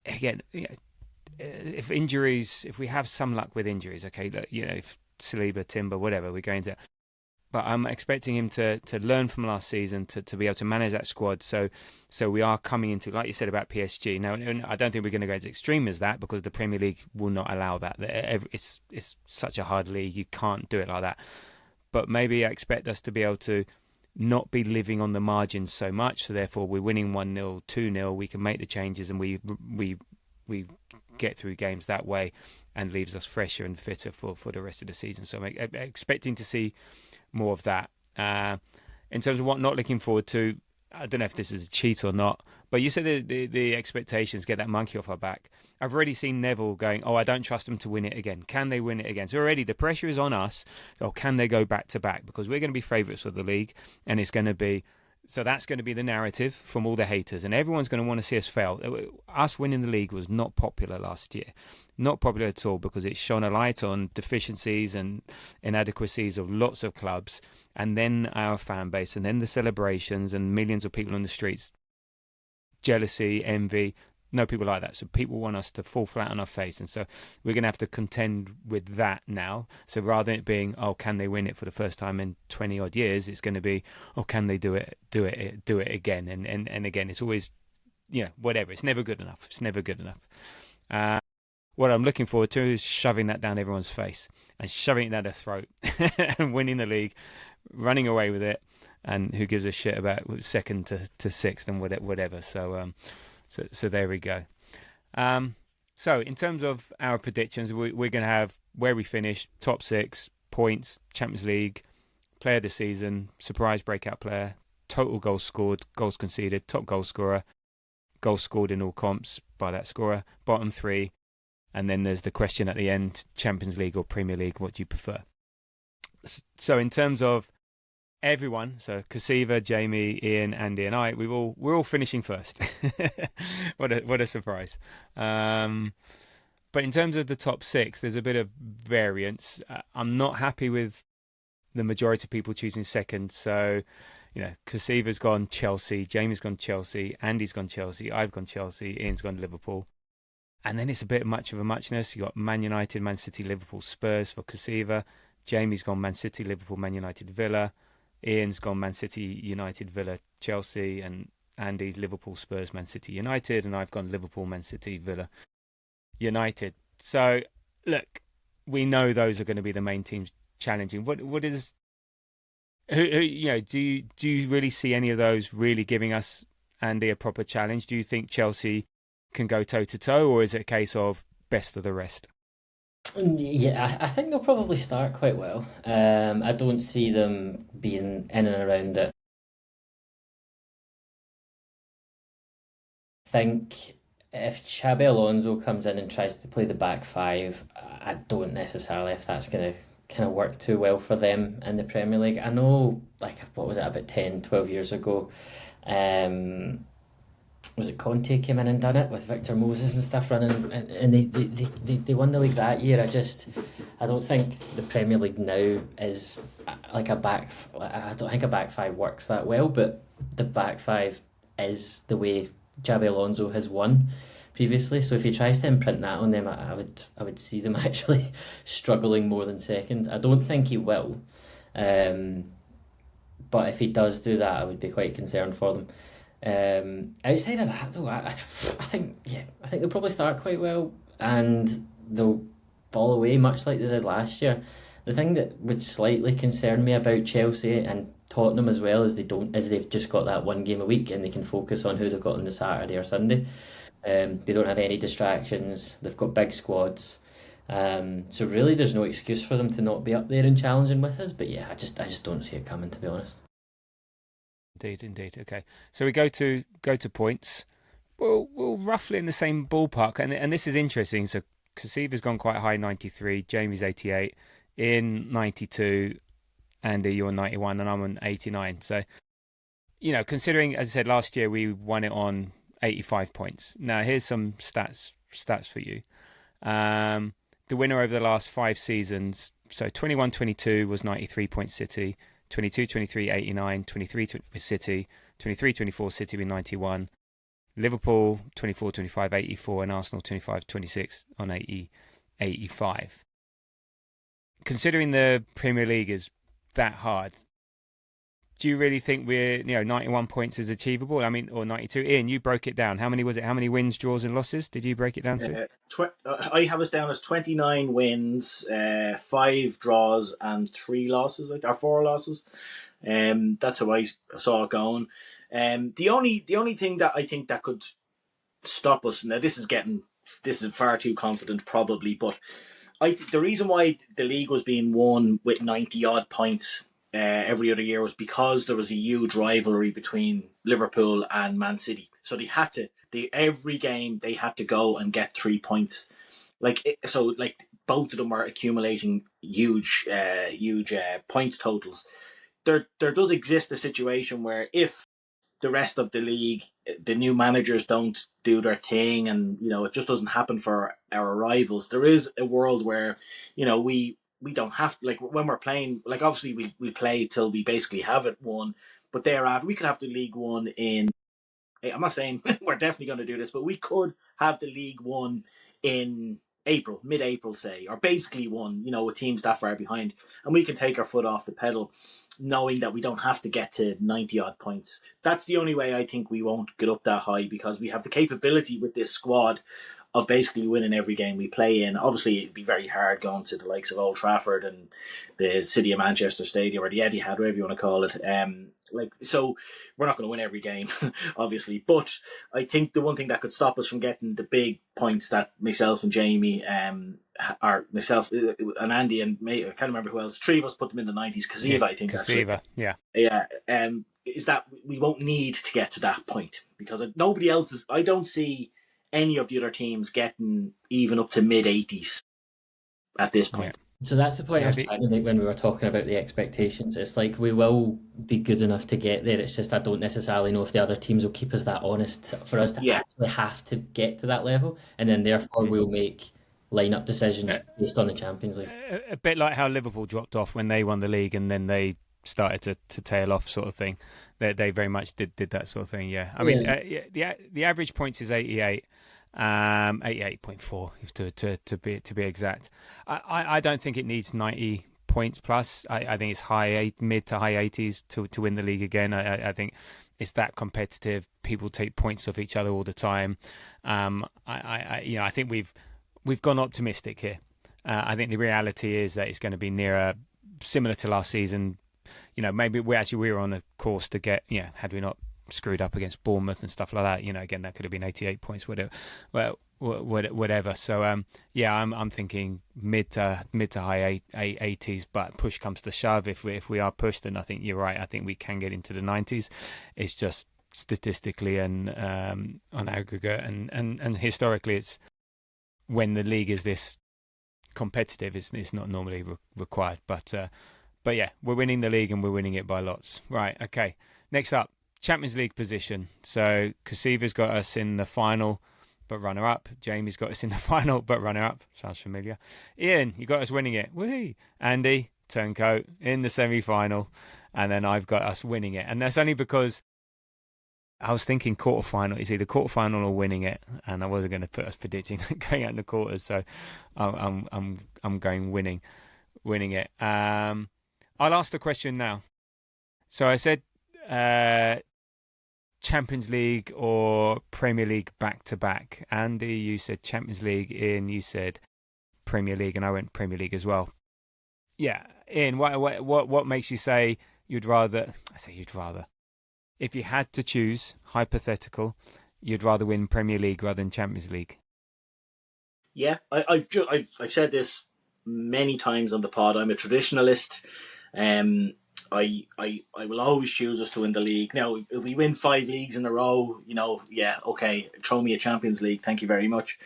Again, if we have some luck with injuries, okay, if Saliba, Timber, whatever, we're going to. But I'm expecting him to learn from last season, to be able to manage that squad. So we are coming into, like you said about PSG. Now, I don't think we're going to go as extreme as that, because the Premier League will not allow that. It's such a hard league. You can't do it like that. But maybe I expect us to be able to not be living on the margins so much. So therefore, we're winning 1-0, 2-0. We can make the changes, and we get through games that way, and leaves us fresher and fitter for the rest of the season. So I'm expecting to see more of that. In terms of what not looking forward to, I don't know if this is a cheat or not, but you said the expectations get that monkey off our back. I've already seen Neville going, I don't trust them to win it again. Can they win it again? So already the pressure is on us. Can they go back to back? Because we're going to be favourites of the league, and it's going to be. So that's going to be the narrative from all the haters, and everyone's going to want to see us fail. Us winning the league was not popular last year. Not popular at all, because it shone a light on deficiencies and inadequacies of lots of clubs, and then our fan base, and then the celebrations and millions of people on the streets. Jealousy, envy, no people like that. So people want us to fall flat on our face, and so we're going to have to contend with that now. So rather than it being, can they win it for the first time in 20 odd years, it's going to be, can they do it again? And again, it's always, whatever. It's never good enough. What I'm looking forward to is shoving that down everyone's face and shoving it down their throat and winning the league, running away with it, and who gives a shit about second to sixth and whatever. So there we go. So in terms of our predictions, we're going to have where we finish, top 6, points, Champions League, player of the season, surprise breakout player, total goals scored, goals conceded, top goal scorer, goals scored in all comps by that scorer, bottom 3, and then there's the question at the end, Champions League or Premier League, what do you prefer? So in terms of everyone, so Kasiva, Jamie, Ian, Andy, and I, we're all finishing first. What a surprise! But in terms of the top 6, there's a bit of variance. I'm not happy with the majority of people choosing second. So, Kasiva's gone Chelsea, Jamie's gone Chelsea, Andy's gone Chelsea, I've gone Chelsea, Ian's gone Liverpool. And then it's a bit much of a muchness. You got Man United, Man City, Liverpool, Spurs for Kasiva. Jamie's gone Man City, Liverpool, Man United, Villa. Ian's gone Man City, United, Villa, Chelsea, and Andy, Liverpool, Spurs, Man City, United, and I've gone Liverpool, Man City, Villa, United. So, look, we know those are going to be the main teams challenging. What is, do you really see any of those really giving us, Andy, a proper challenge? Do you think Chelsea can go toe to toe, or is it a case of best of the rest? Yeah, I think they'll probably start quite well. I don't see them being in and around it. I think if Xabi Alonso comes in and tries to play the back 5, I don't necessarily if that's going to kind of work too well for them in the Premier League. I know, what was it, about 10, 12 years ago, was it Conte came in and done it with Victor Moses and stuff running, and they won the league that year. I don't think the Premier League now is like a back. I don't think a back 5 works that well, but the back 5 is the way Xabi Alonso has won previously. So if he tries to imprint that on them, I would see them actually struggling more than second. I don't think he will, but if he does do that, I would be quite concerned for them. Outside of that, though, I think they'll probably start quite well, and they'll fall away much like they did last year. The thing that would slightly concern me about Chelsea and Tottenham as well is they've just got that one game a week and they can focus on who they've got on the Saturday or Sunday. They don't have any distractions. They've got big squads. So really, there's no excuse for them to not be up there and challenging with us. But yeah, I just don't see it coming, to be honest. Indeed. Okay, so we go to points. We're roughly in the same ballpark, and this is interesting. So Kasiva's gone quite high, 93. Jamie's 88. In 92. Andy, you're 91, and I'm on 89. So considering, as I said, last year we won it on 85 points. Now, here's some stats for you. The winner over the last 5 seasons, so 21-22 was 93 points City, 22-23 89, 23 with City, 23-24 City with 91, Liverpool 24-25 84, and Arsenal 25-26 on 85. Considering the Premier League is that hard, do you really think 91 points is achievable? I mean, or 92? Ian, you broke it down. How many was it? How many wins, draws, and losses did you break it down to? I have us down as 29 wins, 5 draws, and 3 losses, or 4 losses. That's how I saw it going. The only thing that I think that could stop us, now this is far too confident probably, but the reason why the league was being won with 90 odd points every other year was because there was a huge rivalry between Liverpool and Man City. So every game they had to go and get 3 points. So both of them are accumulating huge points totals. There does exist a situation where if the rest of the league, the new managers don't do their thing, and it just doesn't happen for our rivals, there is a world where we don't have to, when we're playing, obviously we play till we basically have it won, but thereafter we could have the League One in, I'm not saying we're definitely going to do this, but we could have the League One in April, mid-April say, or basically won, with teams that far behind, and we can take our foot off the pedal knowing that we don't have to get to 90 odd points. That's the only way I think we won't get up that high, because we have the capability with this squad of basically winning every game we play in. Obviously, it'd be very hard going to the likes of Old Trafford and the City of Manchester Stadium, or the Etihad, whatever you want to call it. So we're not going to win every game, obviously. But I think the one thing that could stop us from getting the big points that myself and Jamie, or myself and Andy and I can't remember who else, 3 of us put them in the 90s. Kasiva, I think. Kasiva, yeah. Yeah. Is that we won't need to get to that point, because nobody else is. I don't see any of the other teams getting even up to mid-80s at this point. So that's the point I was trying to make when we were talking about the expectations. It's like we will be good enough to get there. It's just I don't necessarily know if the other teams will keep us that honest for us to actually have to get to that level, and then therefore we'll make line-up decisions based on the Champions League. A bit like how Liverpool dropped off when they won the league, and then they started to tail off, sort of thing. They very much did that sort of thing. Yeah, I mean, the average points is 88. 88.4 to be exact. I don't think it needs 90 points plus. I think it's mid to high 80s to win the league again. I think it's that competitive. People take points off each other all the time. I think we've gone optimistic here. I think the reality is that it's going to be nearer, similar to last season. Maybe we were on a course to get, had we not screwed up against Bournemouth and stuff like that, again, that could have been 88 points, whatever. So I'm thinking mid to high 80s, but push comes to shove. If we are pushed, then I think you're right. I think we can get into the 90s. It's just statistically and on aggregate and historically, it's when the league is this competitive, it's not normally required. But yeah, we're winning the league and we're winning it by lots. Right, okay. Next up, Champions League position. So Kasiva's got us in the final, but runner-up. Jamie's got us in the final, but runner-up. Sounds familiar. Ian, you got us winning it. Whee! Andy, turncoat, in the semi-final. And then I've got us winning it. And that's only because I was thinking quarter-final. It's either quarter-final or winning it. And I wasn't going to put us predicting going out in the quarters. So I'm going winning it. I'll ask the question now. So I said Champions League or Premier League back-to-back. Andy, you said Champions League. Ian, you said Premier League, and I went Premier League as well. Yeah, Ian, what makes you say you'd rather... I say you'd rather. If you had to choose, hypothetical, you'd rather win Premier League rather than Champions League? Yeah, I've said this many times on the pod. I'm a traditionalist. I will always choose us to win the league. Now, if we win 5 leagues in a row, okay, throw me a Champions League, thank you very much.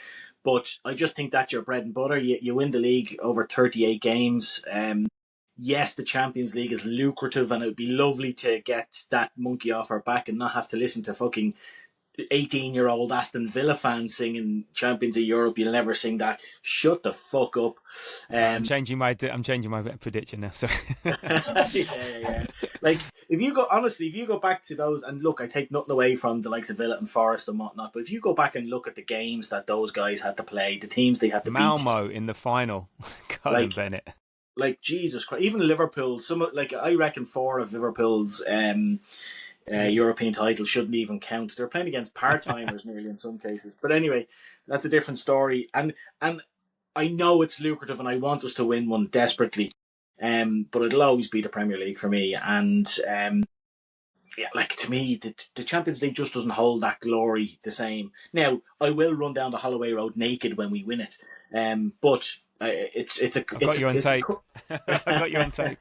But I just think that's your bread and butter. You win the league over 38 games. yes, the Champions League is lucrative, and it would be lovely to get that monkey off our back and not have to listen to fucking 18-year-old Aston Villa fans singing Champions of Europe. You'll never sing that. Shut the fuck up. I'm changing my prediction now. Sorry. yeah. Like, if you go back to those, and look, I take nothing away from the likes of Villa and Forest and whatnot, but if you go back and look at the games that those guys had to play, the teams they had to Malmo in the final, Colin Bennett. Like, Jesus Christ, even Liverpool. I reckon 4 of Liverpool's European titles shouldn't even count. They're playing against part-timers nearly in some cases. But anyway, that's a different story. And I know it's lucrative, and I want us to win one desperately. But it'll always be the Premier League for me. And to me, the Champions League just doesn't hold that glory the same. Now, I will run down the Holloway Road naked when we win it. But I got you on tape.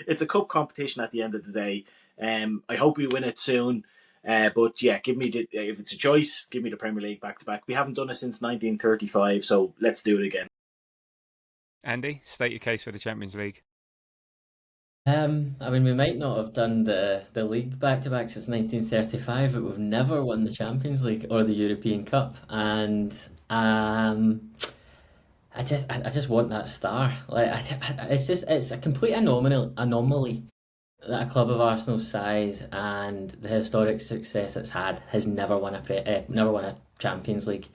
It's a cup competition at the end of the day. I hope we win it soon. But yeah, if it's a choice, give me the Premier League back to back. We haven't done it since 1935, so let's do it again. Andy, state your case for the Champions League. I mean, we might not have done the league back to back since 1935, but we've never won the Champions League or the European Cup, and I just want that star. It's a complete anomaly that a club of Arsenal's size and the historic success it's had has never won a Champions League,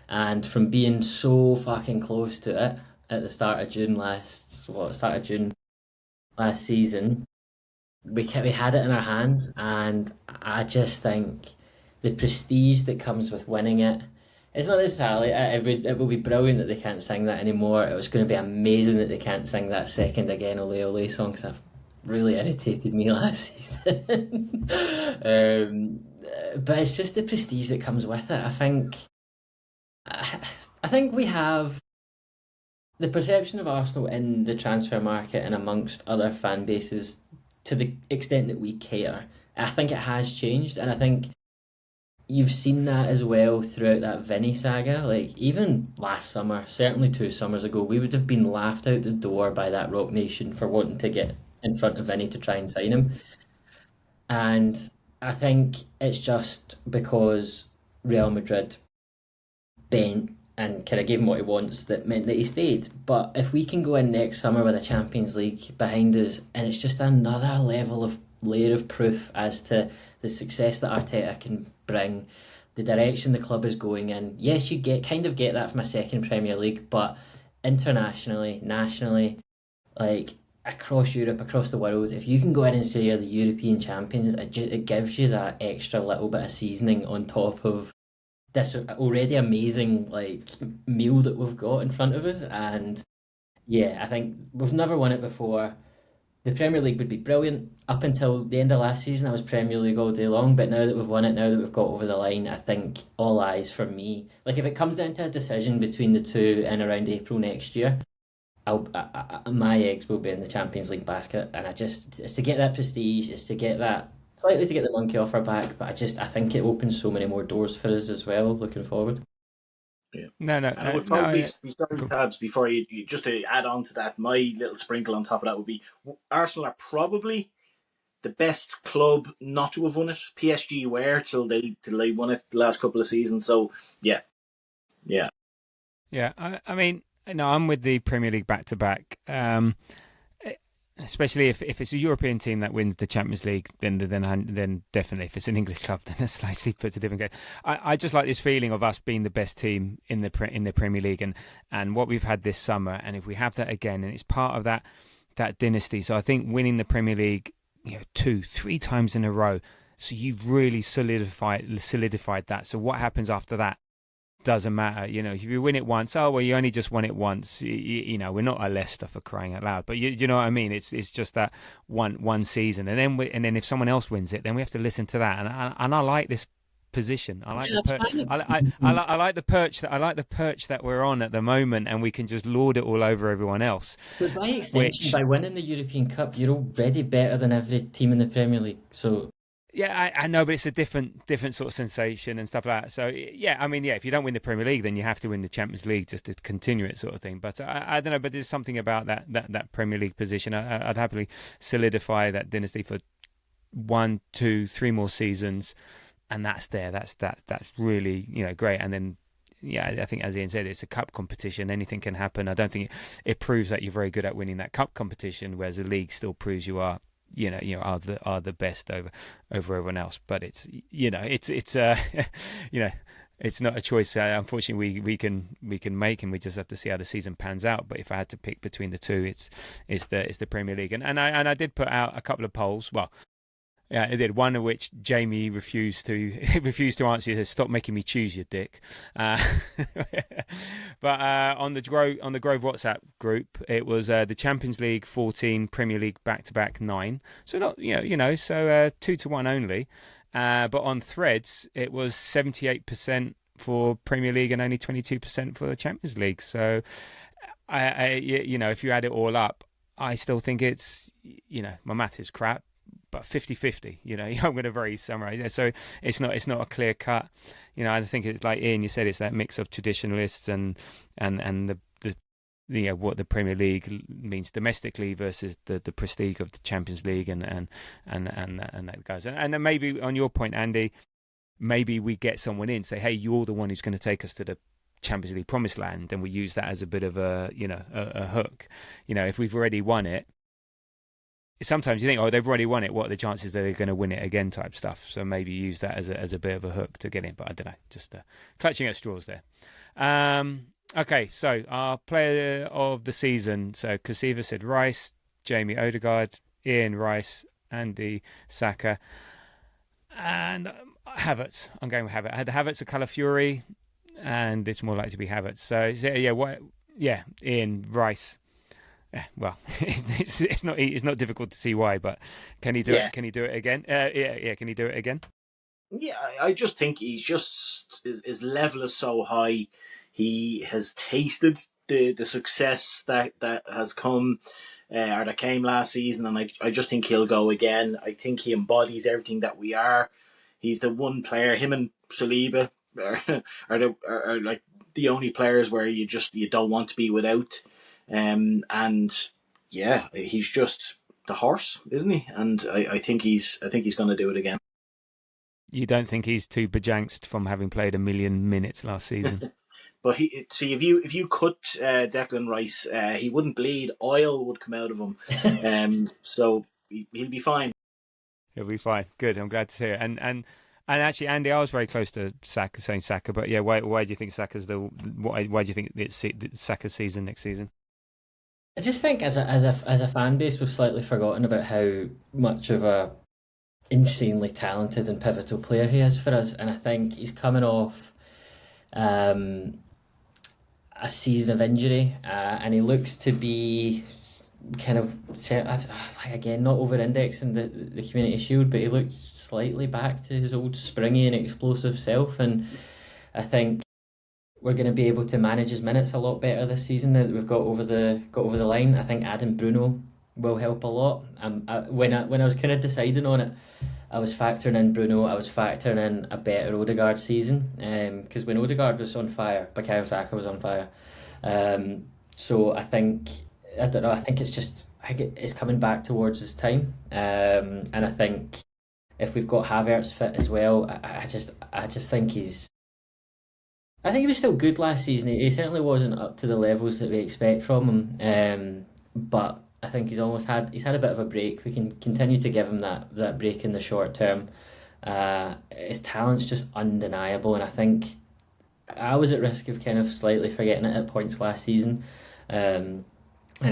and from being so fucking close to it at the start of June last season, we had it in our hands, and I just think the prestige that comes with winning it. It's not necessarily, it will be brilliant that they can't sing that anymore. It was going to be amazing that they can't sing that second again Ole Ole song, because that really irritated me last season. But it's just the prestige that comes with it. I think we have the perception of Arsenal in the transfer market and amongst other fan bases, to the extent that we care. I think it has changed, and I think you've seen that as well throughout that Vinny saga. Like, even last summer, certainly 2 summers ago, we would have been laughed out the door by that Rock Nation for wanting to get in front of Vinny to try and sign him. And I think it's just because Real Madrid bent and kind of gave him what he wants that meant that he stayed. But if we can go in next summer with a Champions League behind us, and it's just another layer of proof as to the success that Arteta can bring, the direction the club is going in. Yes, you get that from a second Premier League, but internationally, nationally, like across Europe, across the world, if you can go in and say you're the European champions, it gives you that extra little bit of seasoning on top of this already amazing meal that we've got in front of us. And yeah, I think we've never won it before. The Premier League would be brilliant. Up until the end of last season, I was Premier League all day long. But now that we've won it, now that we've got over the line, I think all eyes for me. Like, if it comes down to a decision between the two in around April next year, my eggs will be in the Champions League basket. And it's to get that prestige, it's to get that, slightly to get the monkey off our back. But I think it opens so many more doors for us as well, looking forward. Yeah. No. I would probably be starting tabs before you just to add on to that. My little sprinkle on top of that would be Arsenal are probably the best club not to have won it. PSG were till they won it the last couple of seasons. So yeah. I mean, no, I'm with the Premier League back to back. Especially if it's a European team that wins the Champions League, then definitely. If it's an English club, then it slightly puts a different game. I just like this feeling of us being the best team in the Premier League, and what we've had this summer. And if we have that again, and it's part of that dynasty. So I think winning the Premier League, 2-3 times in a row, so you've really solidified that. So what happens after that doesn't matter. If you win it once, you only just won it once. We're not a Leicester, for crying out loud. But you know what I mean. It's just that one season, and then if someone else wins it, then we have to listen to that. And I like this position. I like I like the perch that we're on at the moment, and we can just lord it all over everyone else. But by extension, by winning the European Cup, you're already better than every team in the Premier League. So Yeah, I know, but it's a different sort of sensation and stuff like that. So yeah, I mean, yeah, if you don't win the Premier League, then you have to win the Champions League just to continue it, sort of thing. But I don't know, but there's something about that Premier League position. I'd happily solidify that dynasty for 1, 2, 3 more seasons, and that's there. That's really great. And then yeah, I think as Ian said, it's a cup competition. Anything can happen. I don't think it proves that you're very good at winning that cup competition, whereas the league still proves you are. Are the best over everyone else, but it's it's not a choice. Unfortunately, we can make, and we just have to see how the season pans out. But if I had to pick between the two, it's the Premier League, and I did put out a couple of polls. Well, yeah, it did. One of which Jamie refused to answer. He said, "Stop making me choose, you dick." But on the Grove WhatsApp group, it was the Champions League 14, Premier League back-to-back 9. So not 2-1 only. But on Threads, it was 78% for Premier League and only 22% for the Champions League. So if you add it all up, I still think it's my math is crap. But 50-50, I'm going to very summarize. So it's not a clear cut. I think it's like Ian, you said, it's that mix of traditionalists and the what the Premier League means domestically versus the prestige of the Champions League and that goes. And then maybe on your point, Andy, maybe we get someone in, say, hey, you're the one who's going to take us to the Champions League promised land, and we use that as a bit of a hook. If we've already won it. Sometimes you think, oh, they've already won it. What are the chances that they're going to win it again? Type stuff. So maybe use that as a bit of a hook to get in. But I don't know, just clutching at straws there. Okay, so our player of the season. So Kasiva said Rice, Jamie Odegaard, Ian Rice, Andy Saka, and Havertz. I'm going with Havertz. I had Havertz, a Calafiori, and it's more likely to be Havertz. So Ian Rice. Well, it's not difficult to see why, but can he do it? Can he do it again? Can he do it again? Yeah, I just think he's just his level is so high. He has tasted the success that has come or that came last season, and I just think he'll go again. I think he embodies everything that we are. He's the one player. Him and Saliba are like the only players where you don't want to be without. And yeah, he's just the horse, isn't he? And I think he's going to do it again. You don't think he's too bejanked from having played 1 million minutes last season? But if you cut Declan Rice, he wouldn't bleed. Oil would come out of him. So he'll be fine. He'll be fine. Good. I'm glad to hear it. And actually, Andy, I was very close to saying Saka, but yeah, why do you think Saka's why do you think it's Saka's season next season? I just think as a fan base, we've slightly forgotten about how much of a insanely talented and pivotal player he is for us, and I think he's coming off a season of injury, and he looks to be kind of again not over-indexing the Community Shield, but he looks slightly back to his old springy and explosive self, and I think we're going to be able to manage his minutes a lot better this season now that we've got over the line. I think adding Bruno will help a lot. When I was kind of deciding on it, I was factoring in Bruno. I was factoring in a better Odegaard season, because when Odegaard was on fire, Bukayo Saka was on fire. So I think it's coming back towards his time, and I think if we've got Havertz fit as well, I just think he's. I think he was still good last season. He certainly wasn't up to the levels that we expect from him. But I think he's had a bit of a break. We can continue to give him that break in the short term. His talent's just undeniable, and I think I was at risk of kind of slightly forgetting it at points last season. And I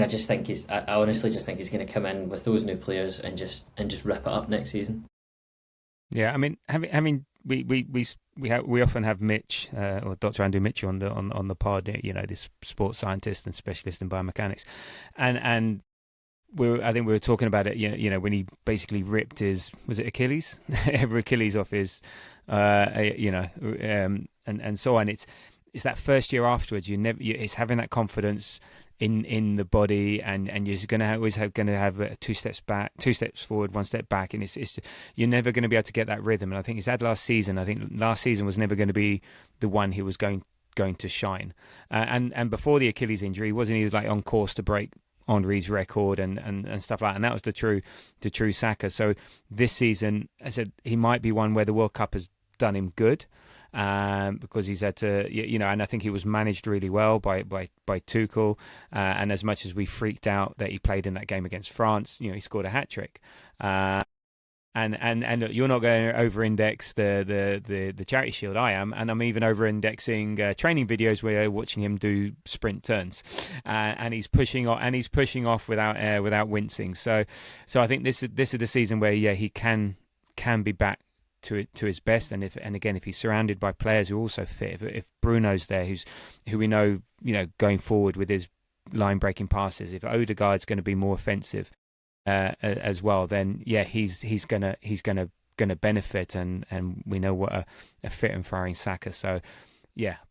honestly just think he's going to come in with those new players and just rip it up next season. Yeah, I mean, we often have Mitch or Dr. Andrew Mitchell on the pod, this sports scientist and specialist in biomechanics, and I think we were talking about it, when he basically ripped his, was it Achilles, every Achilles off his, and so on. It's that first year afterwards. It's having that confidence in the body, and you're going to always have two steps forward, one step back, and it's you're never going to be able to get that rhythm. And I think he's had last season. I think last season was never going to be the one he was going to shine. And before the Achilles injury, he was like on course to break Henry's record and stuff like that. And that was the true Saka. So this season, I said, he might be one where the World Cup has done him good. Because he's had to, and I think he was managed really well by Tuchel. And as much as we freaked out that he played in that game against France, he scored a hat trick. And look, you're not going to over-index the Charity Shield. I am, and I'm even over-indexing training videos where you're watching him do sprint turns, and he's pushing off without wincing. So I think this is the season where he can be back to his best, and if he's surrounded by players who are also fit, if Bruno's there, who we know going forward with his line breaking passes, if Odegaard's going to be more offensive as well, then he's gonna benefit, and we know what a fit and firing Saka. So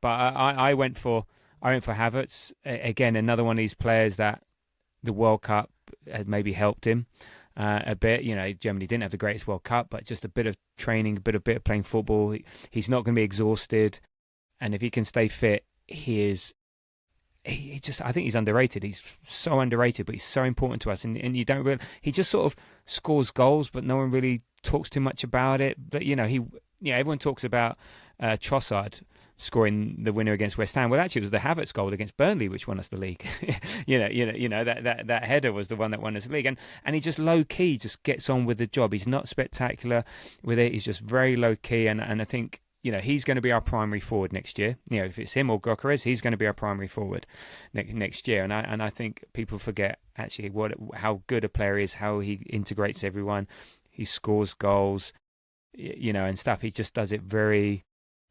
but I went for Havertz again, another one of these players that the World Cup had maybe helped him a bit. Germany didn't have the greatest World Cup, but just a bit of training, a bit of playing football. He's not going to be exhausted, and if he can stay fit, I think he's underrated. He's so underrated, but he's so important to us. And you don't really, he just sort of scores goals, but no one really talks too much about it. But everyone talks about Trossard scoring the winner against West Ham. Well, actually, it was the Havertz goal against Burnley which won us the league. That header was the one that won us the league. And he just low key just gets on with the job. He's not spectacular with it. He's just very low key. And I think he's going to be our primary forward next year. If it's him or Gyökeres, he's going to be our primary forward next year. And I think people forget actually how good a player is, how he integrates everyone. He scores goals, and stuff. He just does it very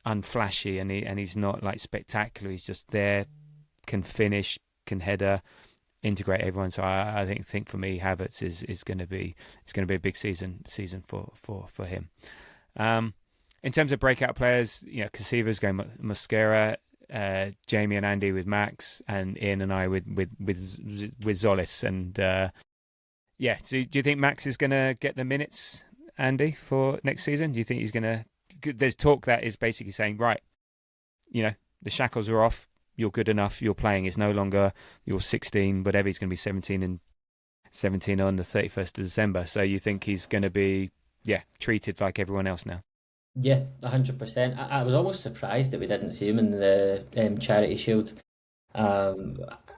unflashy, and he's not like spectacular. He's just there, can finish, can header, integrate everyone. So I think for me, Havertz is going to be a big season for him. In terms of breakout players, Casiva's going Mosquera, Jamie and Andy with Max, and Ian and I with Zolis. And so do you think Max is going to get the minutes, Andy, for next season? Do you think he's going to? There's talk that is basically saying, right, the shackles are off. You're good enough. You're playing. It's no longer you're 16, whatever. He's going to be 17 on the 31st of December. So you think he's going to be treated like everyone else now? Yeah, 100%. I was almost surprised that we didn't see him in the Charity Shield.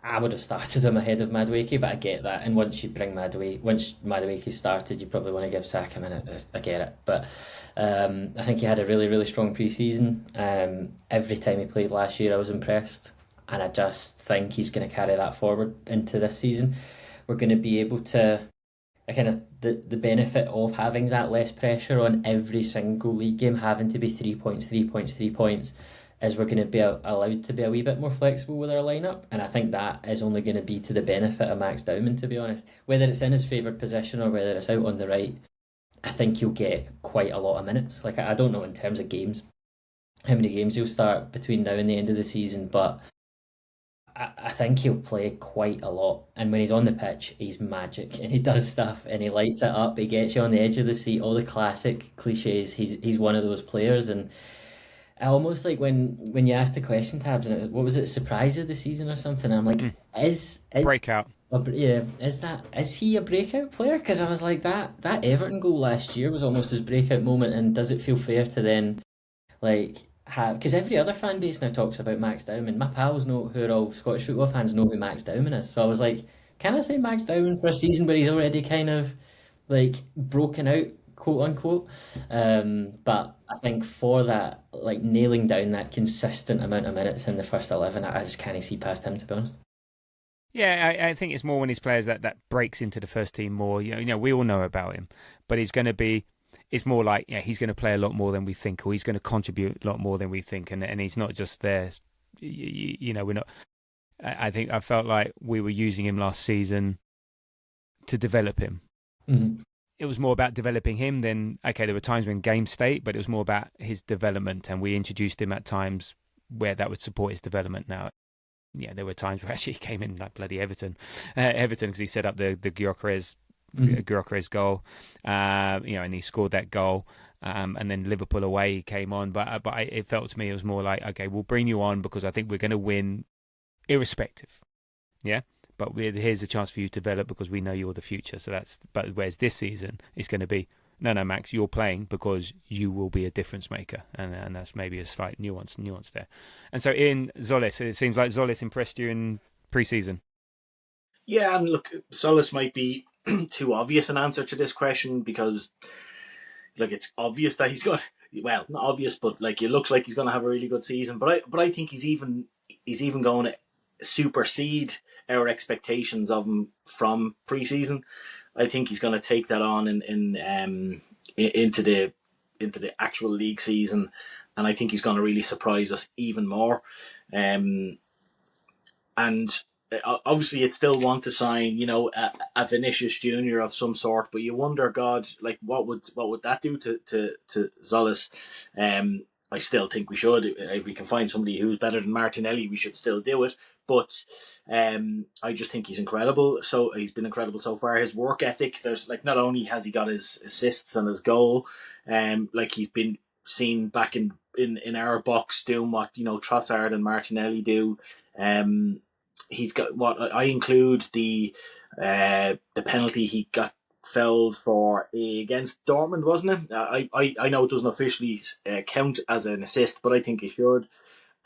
I would have started him ahead of Madueke, but I get that. And once Madueke started, you probably want to give Saka a minute. I get it. But I think he had a really, really strong pre-season. Every time he played last year, I was impressed. And I just think he's going to carry that forward into this season. We're going to be able to... the benefit of having that less pressure on every single league game having to be 3 points is we're going to be allowed to be a wee bit more flexible with our lineup, and I think that is only going to be to the benefit of Max Dowman, to be honest. Whether it's in his favoured position or whether it's out on the right, I think he'll get quite a lot of minutes. Like, I don't know in terms of games how many games he'll start between now and the end of the season, but I think he'll play quite a lot, and when he's on the pitch, he's magic, and he does stuff, and he lights it up. He gets you on the edge of the seat. All the classic cliches. He's one of those players, and I almost like when you asked the question, Tabs, and what was it, surprise of the season or something? And I'm like, is breakout? Is he a breakout player? Because I was like that Everton goal last year was almost his breakout moment, and does it feel fair to then because every other fan base now talks about Max Dowman. My pals know, who are all Scottish football fans, know who Max Dowman is. So I was like, can I say Max Dowman for a season where he's already kind of like broken out, quote unquote? But I think for that, like nailing down that consistent amount of minutes in the first 11, I just can't see past him, to be honest. Yeah, I think it's more when he's players that breaks into the first team more. We all know about him, but he's going to be. It's more like he's going to play a lot more than we think, or he's going to contribute a lot more than we think, and he's not just there. We're not. I felt like we were using him last season to develop him. Mm-hmm. It was more about developing him than there were times when game state, but it was more about his development, and we introduced him at times where that would support his development. Now, there were times where actually he came in like bloody Everton because he set up the Gyökeres goal, and he scored that goal. And then Liverpool away he came on, but it felt to me it was more like, okay, we'll bring you on because I think we're going to win, irrespective, yeah. But here's a chance for you to develop because we know you're the future. But whereas this season it's going to be, no, Max, you're playing because you will be a difference maker, and that's maybe a slight nuance there. And so in Zolis, it seems like Zolis impressed you in pre-season. Yeah, and look, Zolis might be too obvious an answer to this question because. Like, it's obvious that he's going. Well, not obvious, but like it looks like he's going to have a really good season. But I think he's even going to supersede our expectations of him from preseason. I think he's going to take that on into the actual league season, and I think he's going to really surprise us even more. And obviously, you'd still want to sign, a Vinicius Junior of some sort, but you wonder, God, like what would that do to Zolis? I still think we should. If we can find somebody who's better than Martinelli, we should still do it. But I just think he's incredible. So he's been incredible so far. His work ethic. There's like not only has he got his assists and his goal, like he's been seen back in our box doing what Trossard and Martinelli do. He's got what I include the penalty he got fouled for against Dortmund, wasn't it? I know it doesn't officially count as an assist, but I think it should.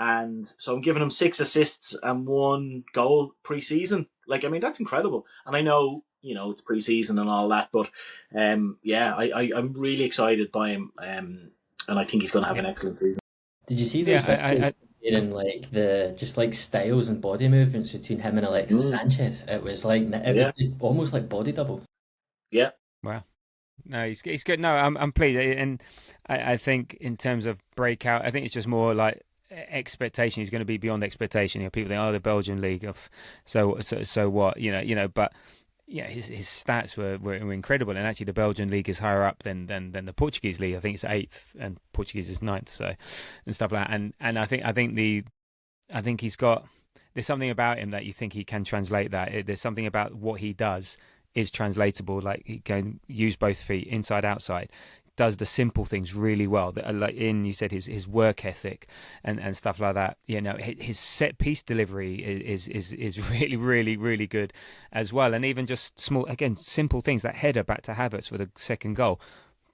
And so I'm giving him 6 assists and 1 goal pre-season. Like, I mean, that's incredible. And I know, it's pre-season and all that, but I'm really excited by him. And I think he's going to have an excellent season. Did you see those videos in like the just like styles and body movements between him and Alexis Sanchez? It was like was almost like body double. Yeah. Wow. No, he's good. No, I'm pleased, and I think in terms of breakout, I think it's just more like expectation. He's going to be beyond expectation. People think, the Belgian league, so what? But yeah, his stats were incredible, and actually the Belgian league is higher up than the Portuguese league. I think it's 8th, and Portuguese is 9th. So and stuff like that. And I think he's got. There's something about him that you think he can translate that. There's something about what he does is translatable. Like he can use both feet, inside, outside. Does the simple things really well. Like you said, his work ethic and stuff like that. His set piece delivery is really, really, really good as well. And even just simple things. That header back to Havertz for the second goal,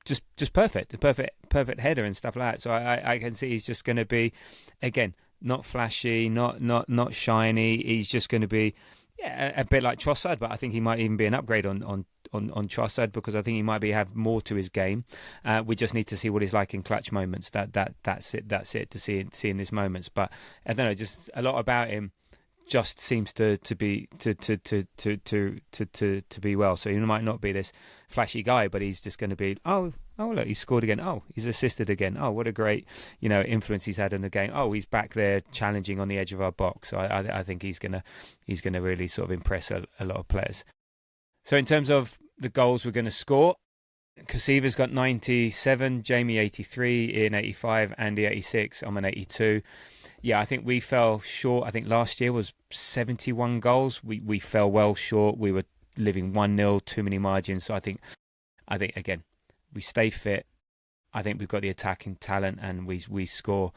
just perfect, perfect header and stuff like that. So I can see he's just going to be, again, not flashy, not shiny. He's just going to be a bit like Trossard, but I think he might even be an upgrade on Trossard because I think he might have more to his game. We just need to see what he's like in clutch moments. That's it to see in these moments. But I don't know, just a lot about him just seems to be well. So he might not be this flashy guy, but he's just going to be look, he's scored again. Oh, he's assisted again. Oh, what a great influence he's had in the game. Oh, he's back there challenging on the edge of our box. So I think he's gonna really sort of impress a lot of players. So in terms of the goals we're going to score, Kosiva's got 97, Jamie 83, Ian 85, Andy 86, I'm an 82. Yeah, I think we fell short. I think last year was 71 goals. We fell well short. We were living 1-0, too many margins. So I think again, we stay fit. I think we've got the attacking talent, and we score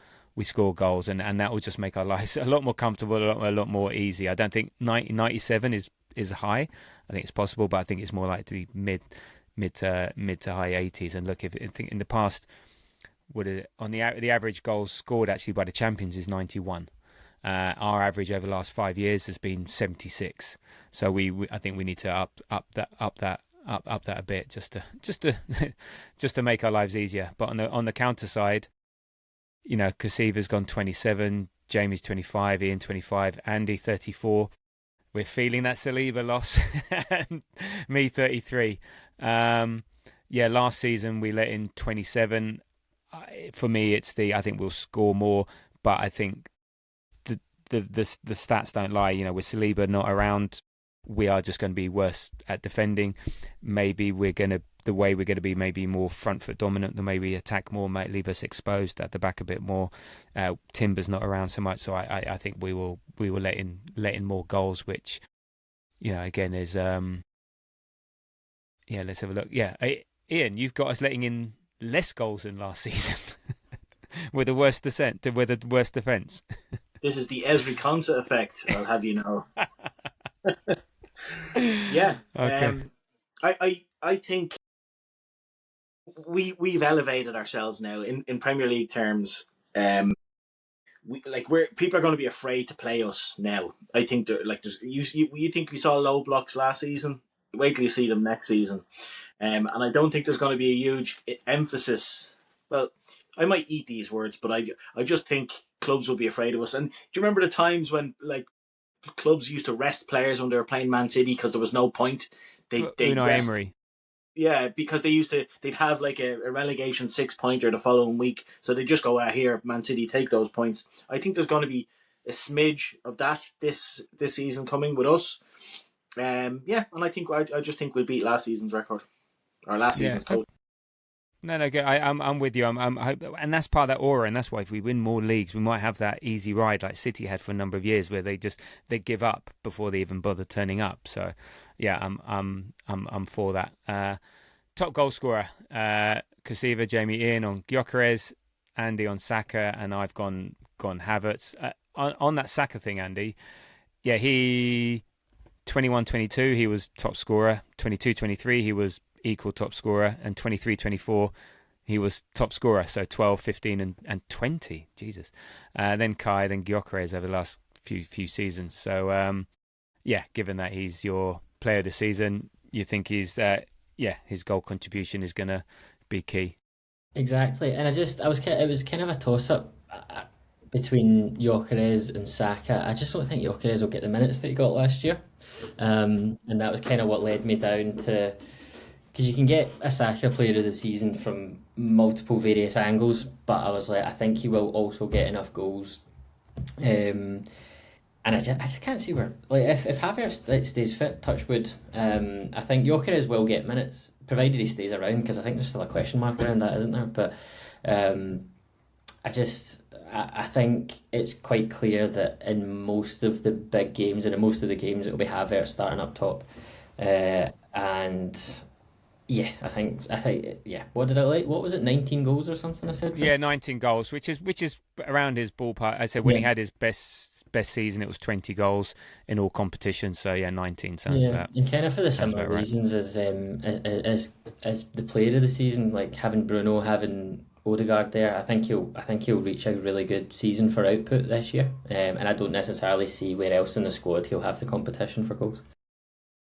goals, and that will just make our lives a lot more comfortable, a lot more easy. I don't think 97 is high. I think it's possible, but I think it's more likely mid to high 80s. And look, I think in the past, the average goals scored actually by the champions is 91. Our average over the last 5 years has been 76. So I think we need to up that a bit just to make our lives easier. But on the counter side, Kosiva's gone 27, Jamie's 25, Ian 25, Andy 34. We're feeling that Saliba loss. And me 33. Last season we let in 27. For me, I think we'll score more, but I think the stats don't lie. With Saliba not around, we are just going to be worse at defending. Maybe the way we're going to be maybe more front foot dominant. The way we attack more might leave us exposed at the back a bit more. Timber's not around so much, so I think we will let in more goals, which, you know, again is let's have a look. Yeah, Ian, you've got us letting in less goals than last season. With the worst defence. This is the Ezri Konsa effect, I'll have you know. Yeah. Okay. I think we've elevated ourselves now in Premier League terms. People are going to be afraid to play us now. I think you think we saw low blocks last season. Wait till you see them next season. And I don't think there's going to be a huge emphasis. Well, I might eat these words, but I just think clubs will be afraid of us. And do you remember the times when clubs used to rest players when they were playing Man City because there was no point? Emery. Yeah, because they'd have like a relegation 6-pointer the following week, so they just go here, Man City, take those points. I think there's going to be a smidge of that this season coming with us. And I just think we'll beat last season's record or last season's total. No, good. I'm with you. And that's part of that aura, and that's why if we win more leagues, we might have that easy ride like City had for a number of years, where they give up before they even bother turning up. So, yeah, I'm for that. Top goal scorer, Kosiva, Jamie, Ian on Gyökeres, Andy on Saka, and I've gone Havertz. On that Saka thing, Andy, yeah, he 21-22 he was top scorer. 22-23 he was equal top scorer, and 23-24 he was top scorer, so 12, 15 and 20, Jesus. Then Kai, then Gyökeres over the last few seasons. So given that he's your player of the season, you think his goal contribution is going to be key. Exactly. And it was kind of a toss up between Gyökeres and Saka. I just don't think Gyökeres will get the minutes that he got last year, and that was kind of what led me down to, because you can get a Saka player of the season from multiple various angles, but I was like, I think he will also get enough goals. And I just can't see where, like, if Havertz stays fit, touch wood, I think Gyökeres will get minutes, provided he stays around, because I think there's still a question mark around that, isn't there? But I think it's quite clear that in most of the big games and in most of the games it'll be Havertz starting up top, and yeah, I think what did I like? What was it? 19 goals or something I said? Yeah, 19 goals, which is around his ballpark. I said when he had his best season, it was 20 goals in all competitions. So yeah, 19 sounds about. And kind of for the similar reasons as the player of the season, like having Bruno, having Odegaard there, I think he'll reach a really good season for output this year. And I don't necessarily see where else in the squad he'll have the competition for goals.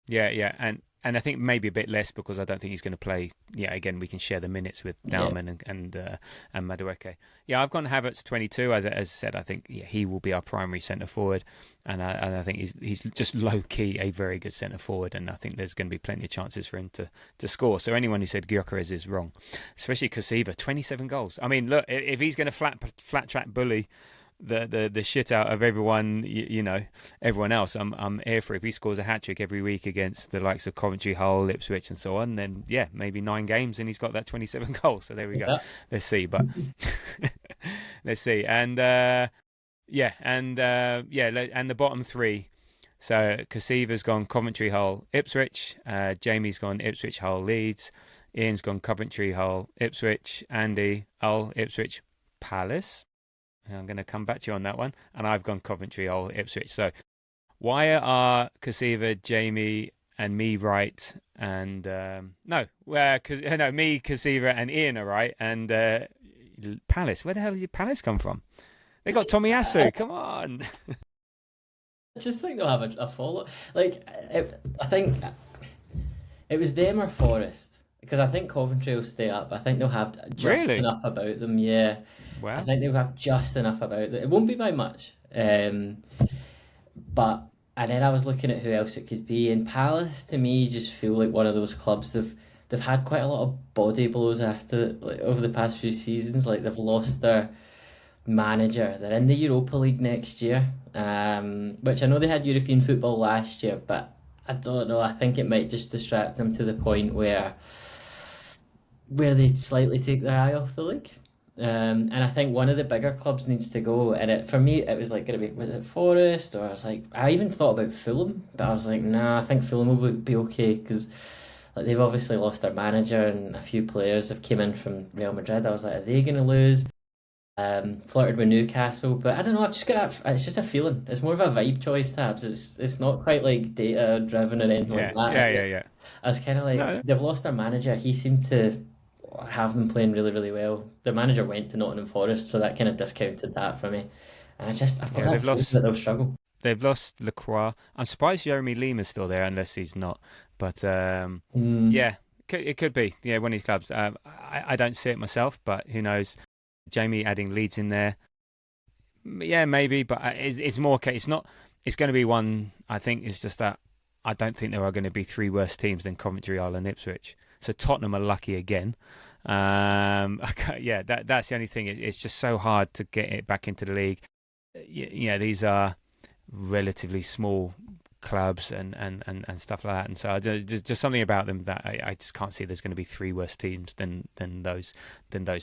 Yeah, and I think maybe a bit less because I don't think he's going to play. Yeah, again, we can share the minutes with Dalman and Madueke. Yeah, I've gone Havertz 22. As I said, I think he will be our primary centre forward, and I think he's just low key a very good centre forward, and I think there's going to be plenty of chances for him to score. So anyone who said Gyökeres is wrong, especially Kosiva, 27 goals. I mean, look, if he's going to flat track bully the shit out of everyone, everyone else, I'm here for it. If he scores a hat-trick every week against the likes of Coventry, Hull, Ipswich and so on, then maybe 9 games and he's got that 27 goals. So there we go. Let's see, but let's see. And and the bottom 3. So Kosiva's gone Coventry, Hull, Ipswich. Jamie's gone Ipswich, Hull, Leeds. Ian's gone Coventry, Hull, Ipswich. Andy, Hull, Ipswich, Palace. I'm going to come back to you on that one. And I've gone Coventry, Hull, Ipswich. So why are Kosiva, Jamie and me right? And me, Kosiva and Ian are right. And Palace, where the hell did Palace come from? They got Tomiyasu, come on. I just think they'll have a follow. I think it was them or Forest. Because I think Coventry will stay up. I think they'll have just enough about them, yeah. Wow. I think they'll have just enough about them. It won't be by much. And then I was looking at who else it could be. And Palace, to me, just feel like one of those clubs they've had quite a lot of body blows over the past few seasons. Like they've lost their manager. They're in the Europa League next year, which I know they had European football last year, but I don't know. I think it might just distract them to the point where they slightly take their eye off the league. And I think one of the bigger clubs needs to go. And for me, it was like going to be, was it Forest? Or I was like, I even thought about Fulham, but I was like, nah, I think Fulham will be okay because like they've obviously lost their manager and a few players have came in from Real Madrid. I was like, are they going to lose? Flirted with Newcastle, but I don't know. I've just got it's just a feeling. It's more of a vibe choice, Tabs. It's not quite like data driven or anything like that. Yeah. I was kind of like No. they've lost their manager. He seemed to have them playing really, really well. Their manager went to Nottingham Forest, so that kind of discounted that for me. And I've got that feeling that they'll struggle. They've lost Lacroix. I'm surprised Jeremy Lima's still there, unless he's not. But yeah, it could be. Yeah, one of these clubs. I don't see it myself, but who knows? Jamie adding Leeds in there. Yeah, maybe, but it's more okay. It's not. It's going to be one. I think it's just that I don't think there are going to be three worse teams than Coventry, Ireland, Ipswich. So Tottenham are lucky again. Yeah, that's the only thing. It's just so hard to get it back into the league. Yeah, these are relatively small clubs and stuff like that, and so there's just something about them that I just can't see there's going to be three worse teams than those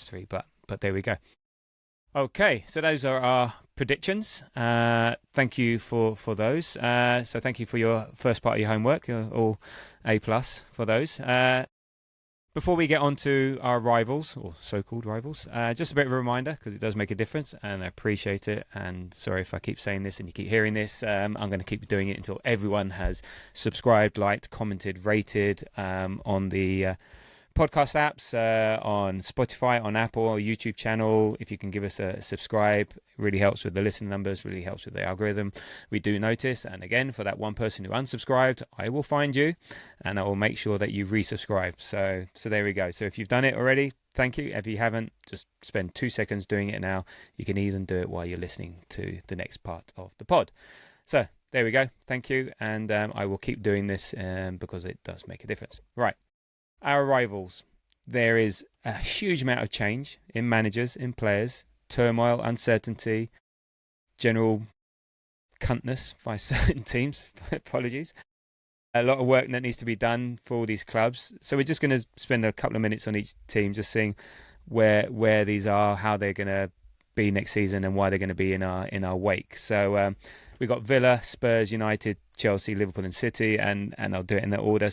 three. But there we go. Okay, so those are our predictions. Thank you for those. So thank you for your first part of your homework. You're all A+ for those. Before we get on to our rivals, or so-called rivals, just a bit of a reminder, because it does make a difference, and I appreciate it. And sorry if I keep saying this and you keep hearing this. I'm going to keep doing it until everyone has subscribed, liked, commented, rated on the podcast apps, on Spotify, on Apple, or YouTube channel. If you can give us a subscribe, it really helps with the listening numbers, really helps with the algorithm. We do notice, and again, for that one person who unsubscribed, I will find you and I will make sure that you resubscribe. So there we go. So if you've done it already, thank you. If you haven't, just spend 2 seconds doing it now. You can even do it while you're listening to the next part of the pod. So there we go. Thank you. And I will keep doing this because it does make a difference. Right. Our rivals. There is a huge amount of change in managers, in players, turmoil, uncertainty, general cuntness by certain teams. Apologies. A lot of work that needs to be done for all these clubs. So we're just going to spend a couple of minutes on each team, just seeing where these are, how they're going to be next season, and why they're going to be in our wake. So we've got Villa, Spurs, United, Chelsea, Liverpool, and City, and I'll do it in that order.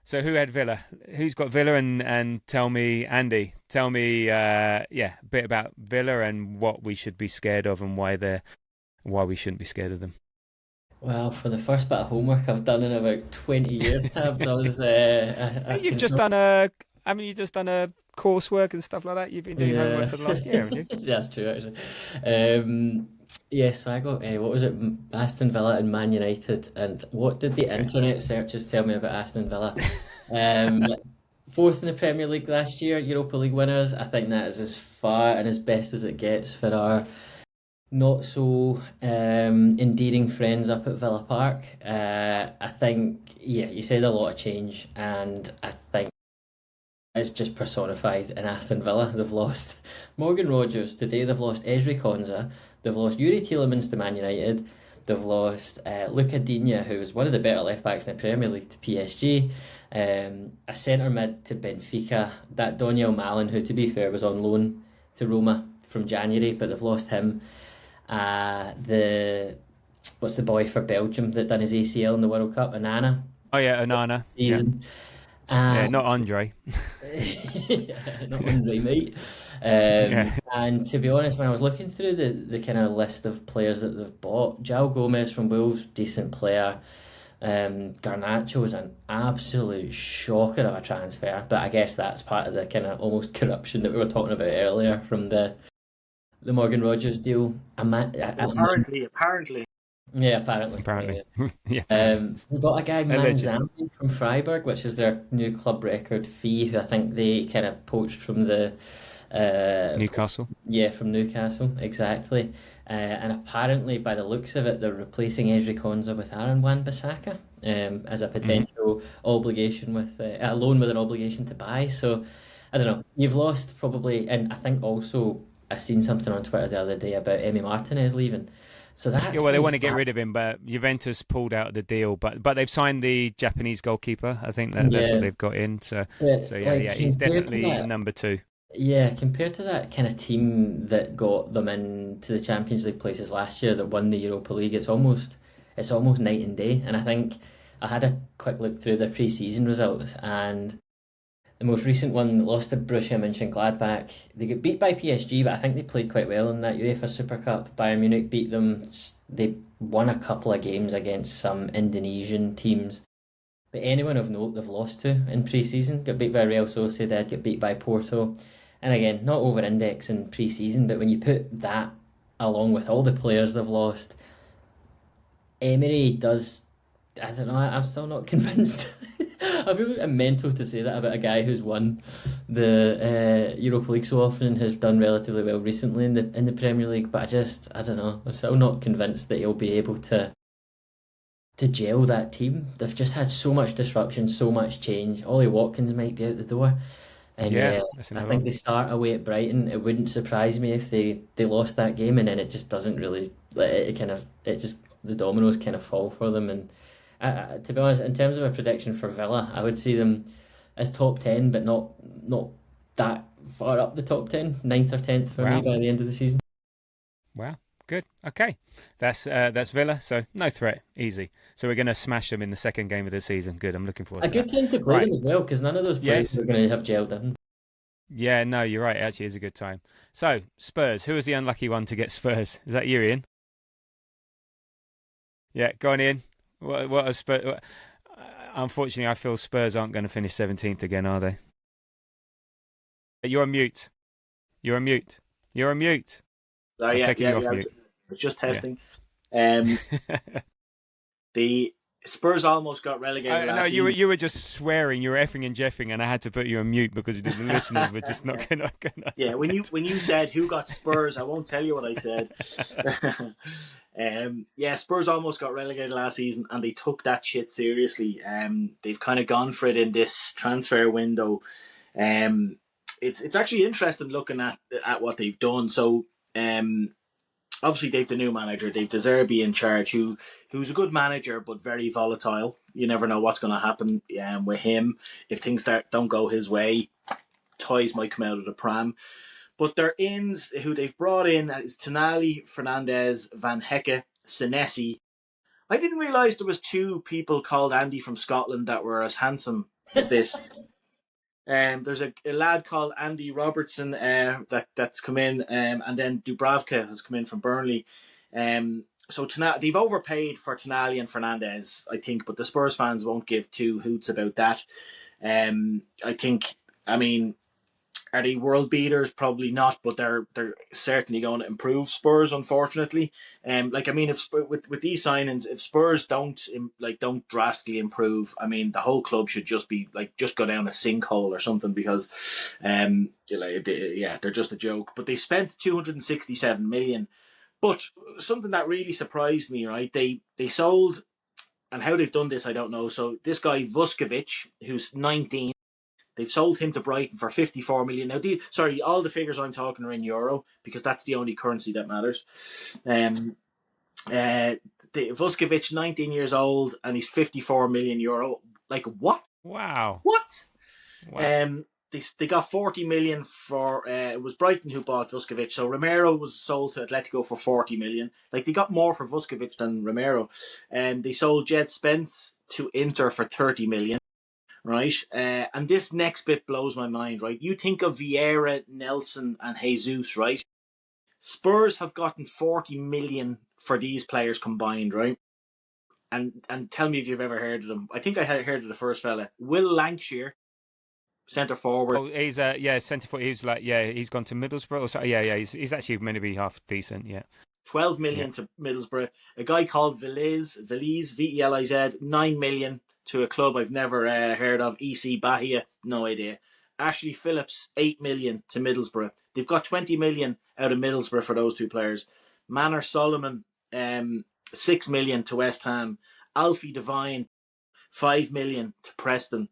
So who had Villa? Who's got Villa? And tell me, Andy, a bit about Villa and what we should be scared of and why we shouldn't be scared of them. Well, for the first bit of homework I've done in about 20 years, Tabs, I was... You've just done a coursework and stuff like that? You've been doing homework for the last year, haven't you? That's true, actually. So I got, what was it, Aston Villa and Man United, and what did the internet searches tell me about Aston Villa? Fourth in the Premier League last year, Europa League winners. I think that is as far and as best as it gets for our not so endearing friends up at Villa Park. I think, you said a lot of change, and I think it's just personified in Aston Villa. They've lost Morgan Rogers today. They've lost Ezri Konsa. They've lost Yuri Tielemans to Man United. They've lost Luca Digne, who was one of the better left backs in the Premier League, to PSG. A centre mid to Benfica. That Daniel Malin, who to be fair was on loan to Roma from January, but they've lost him. What's the boy for Belgium that done his ACL in the World Cup? Onana. Oh yeah, Onana. Season. Yeah, not Andre. Not Andre, mate. And to be honest, when I was looking through the kind of list of players that they've bought, João Gomez from Wolves, decent player. Garnacho was an absolute shocker of a transfer, but I guess that's part of the kind of almost corruption that we were talking about earlier from the Morgan Rogers deal. Apparently. Yeah, apparently. Yeah. We bought a guy, Manzambi, from Freiburg, which is their new club record fee, who I think they kind of poached from the... Newcastle? Yeah, from Newcastle, exactly. And apparently, by the looks of it, they're replacing Ezri Konsa with Aaron Wan-Bissaka as a potential obligation with... a loan with an obligation to buy. So, I don't know. You've lost probably... And I think also... I seen something on Twitter the other day about Emi Martinez leaving. So that's they want to get rid of him, but Juventus pulled out of the deal. But they've signed the Japanese goalkeeper. I think that's what they've got in. So he's definitely number 2. Yeah, compared to that kind of team that got them into the Champions League places last year that won the Europa League, it's almost night and day. And I think I had a quick look through their pre-season results, and the most recent one lost to Borussia Mönchengladbach. They got beat by PSG, but I think they played quite well in that UEFA Super Cup. Bayern Munich beat them. They won a couple of games against some Indonesian teams. But anyone of note they've lost to in pre-season, got beat by Real Sociedad, got beat by Porto. And again, not over-index in pre-season, but when you put that along with all the players they've lost, Emery does... I don't know, I'm still not convinced. I feel I'm mental to say that about a guy who's won the Europa League so often and has done relatively well recently in the Premier League, but I don't know, I'm still not convinced that he'll be able to gel that team. They've just had so much disruption, so much change. Ollie Watkins might be out the door. And I think they start away at Brighton. It wouldn't surprise me if they lost that game, and then it just doesn't really the dominoes kind of fall for them. And to be honest, in terms of a prediction for Villa, I would see them as top 10, but not that far up the top 10, 9th or 10th for me by the end of the season. Wow, good. Okay, that's Villa. So no threat, easy. So we're going to smash them in the second game of the season. Good, I'm looking forward to that. A good time to play them as well, because none of those players are going to have gelled in. Yeah, no, you're right. It actually is a good time. So Spurs, who was the unlucky one to get Spurs? Is that you, Ian? Yeah, go on, Ian. What are Spurs? Unfortunately, I feel Spurs aren't going to finish 17th again, are they? You're on mute. You're on mute. You're on mute. Sorry, taking you off mute. I was just testing. Yeah. The Spurs almost got relegated last season. No, you were just swearing. You were effing and jeffing, and I had to put you on mute because the listeners were just not going to. Yeah, when you said who got Spurs, I won't tell you what I said. Spurs almost got relegated last season, and they took that shit seriously. They've kind of gone for it in this transfer window. It's actually interesting looking at what they've done. So, obviously they've the new manager, they've De Zerbi in charge, who's a good manager but very volatile. You never know what's going to happen with him. If things don't go his way, toys might come out of the pram. But their ins, who they've brought in, is Tonali, Fernandez, Van Hecke, Senesi. I didn't realise there was 2 people called Andy from Scotland that were as handsome as this. There's a lad called Andy Robertson that's come in, and then Dubravka has come in from Burnley. So they've overpaid for Tonali and Fernandez, I think, but the Spurs fans won't give 2 hoots about that. Are they world beaters? Probably not, but they're certainly going to improve Spurs, unfortunately. If with these signings, if Spurs don't drastically improve, the whole club should just go down a sinkhole or something, because they're just a joke. But they spent 267 million. But something that really surprised me, right? They sold, and how they've done this, I don't know. So this guy Vuskovic, who's 19. They've sold him to Brighton for 54 million. Now, all the figures I'm talking are in euro, because that's the only currency that matters. Vuskovic, 19 years old, and he's 54 million euro. Like, what? Wow. What? Wow. They got 40 million for, it was Brighton who bought Vuskovic. So Romero was sold to Atletico for 40 million. Like, they got more for Vuskovic than Romero. They sold Jed Spence to Inter for 30 million. Right, and this next bit blows my mind, right? You think of Vieira, Nelson and Jesus, right? Spurs have gotten 40 million for these players combined, right? And tell me if you've ever heard of them. I think I had heard of the first fella, Will Lancashire, centre forward. Oh, he's centre forward. He's gone to Middlesbrough. Or so, he's actually meant to be half decent. Yeah, 12 million to Middlesbrough. A guy called Veliz, Veliz, 9 million. To a club I've never heard of, EC Bahia, no idea. Ashley Phillips, 8 million to Middlesbrough. They've got 20 million out of Middlesbrough for those 2 players. Manor Solomon, 6 million to West Ham. Alfie Devine, 5 million to Preston.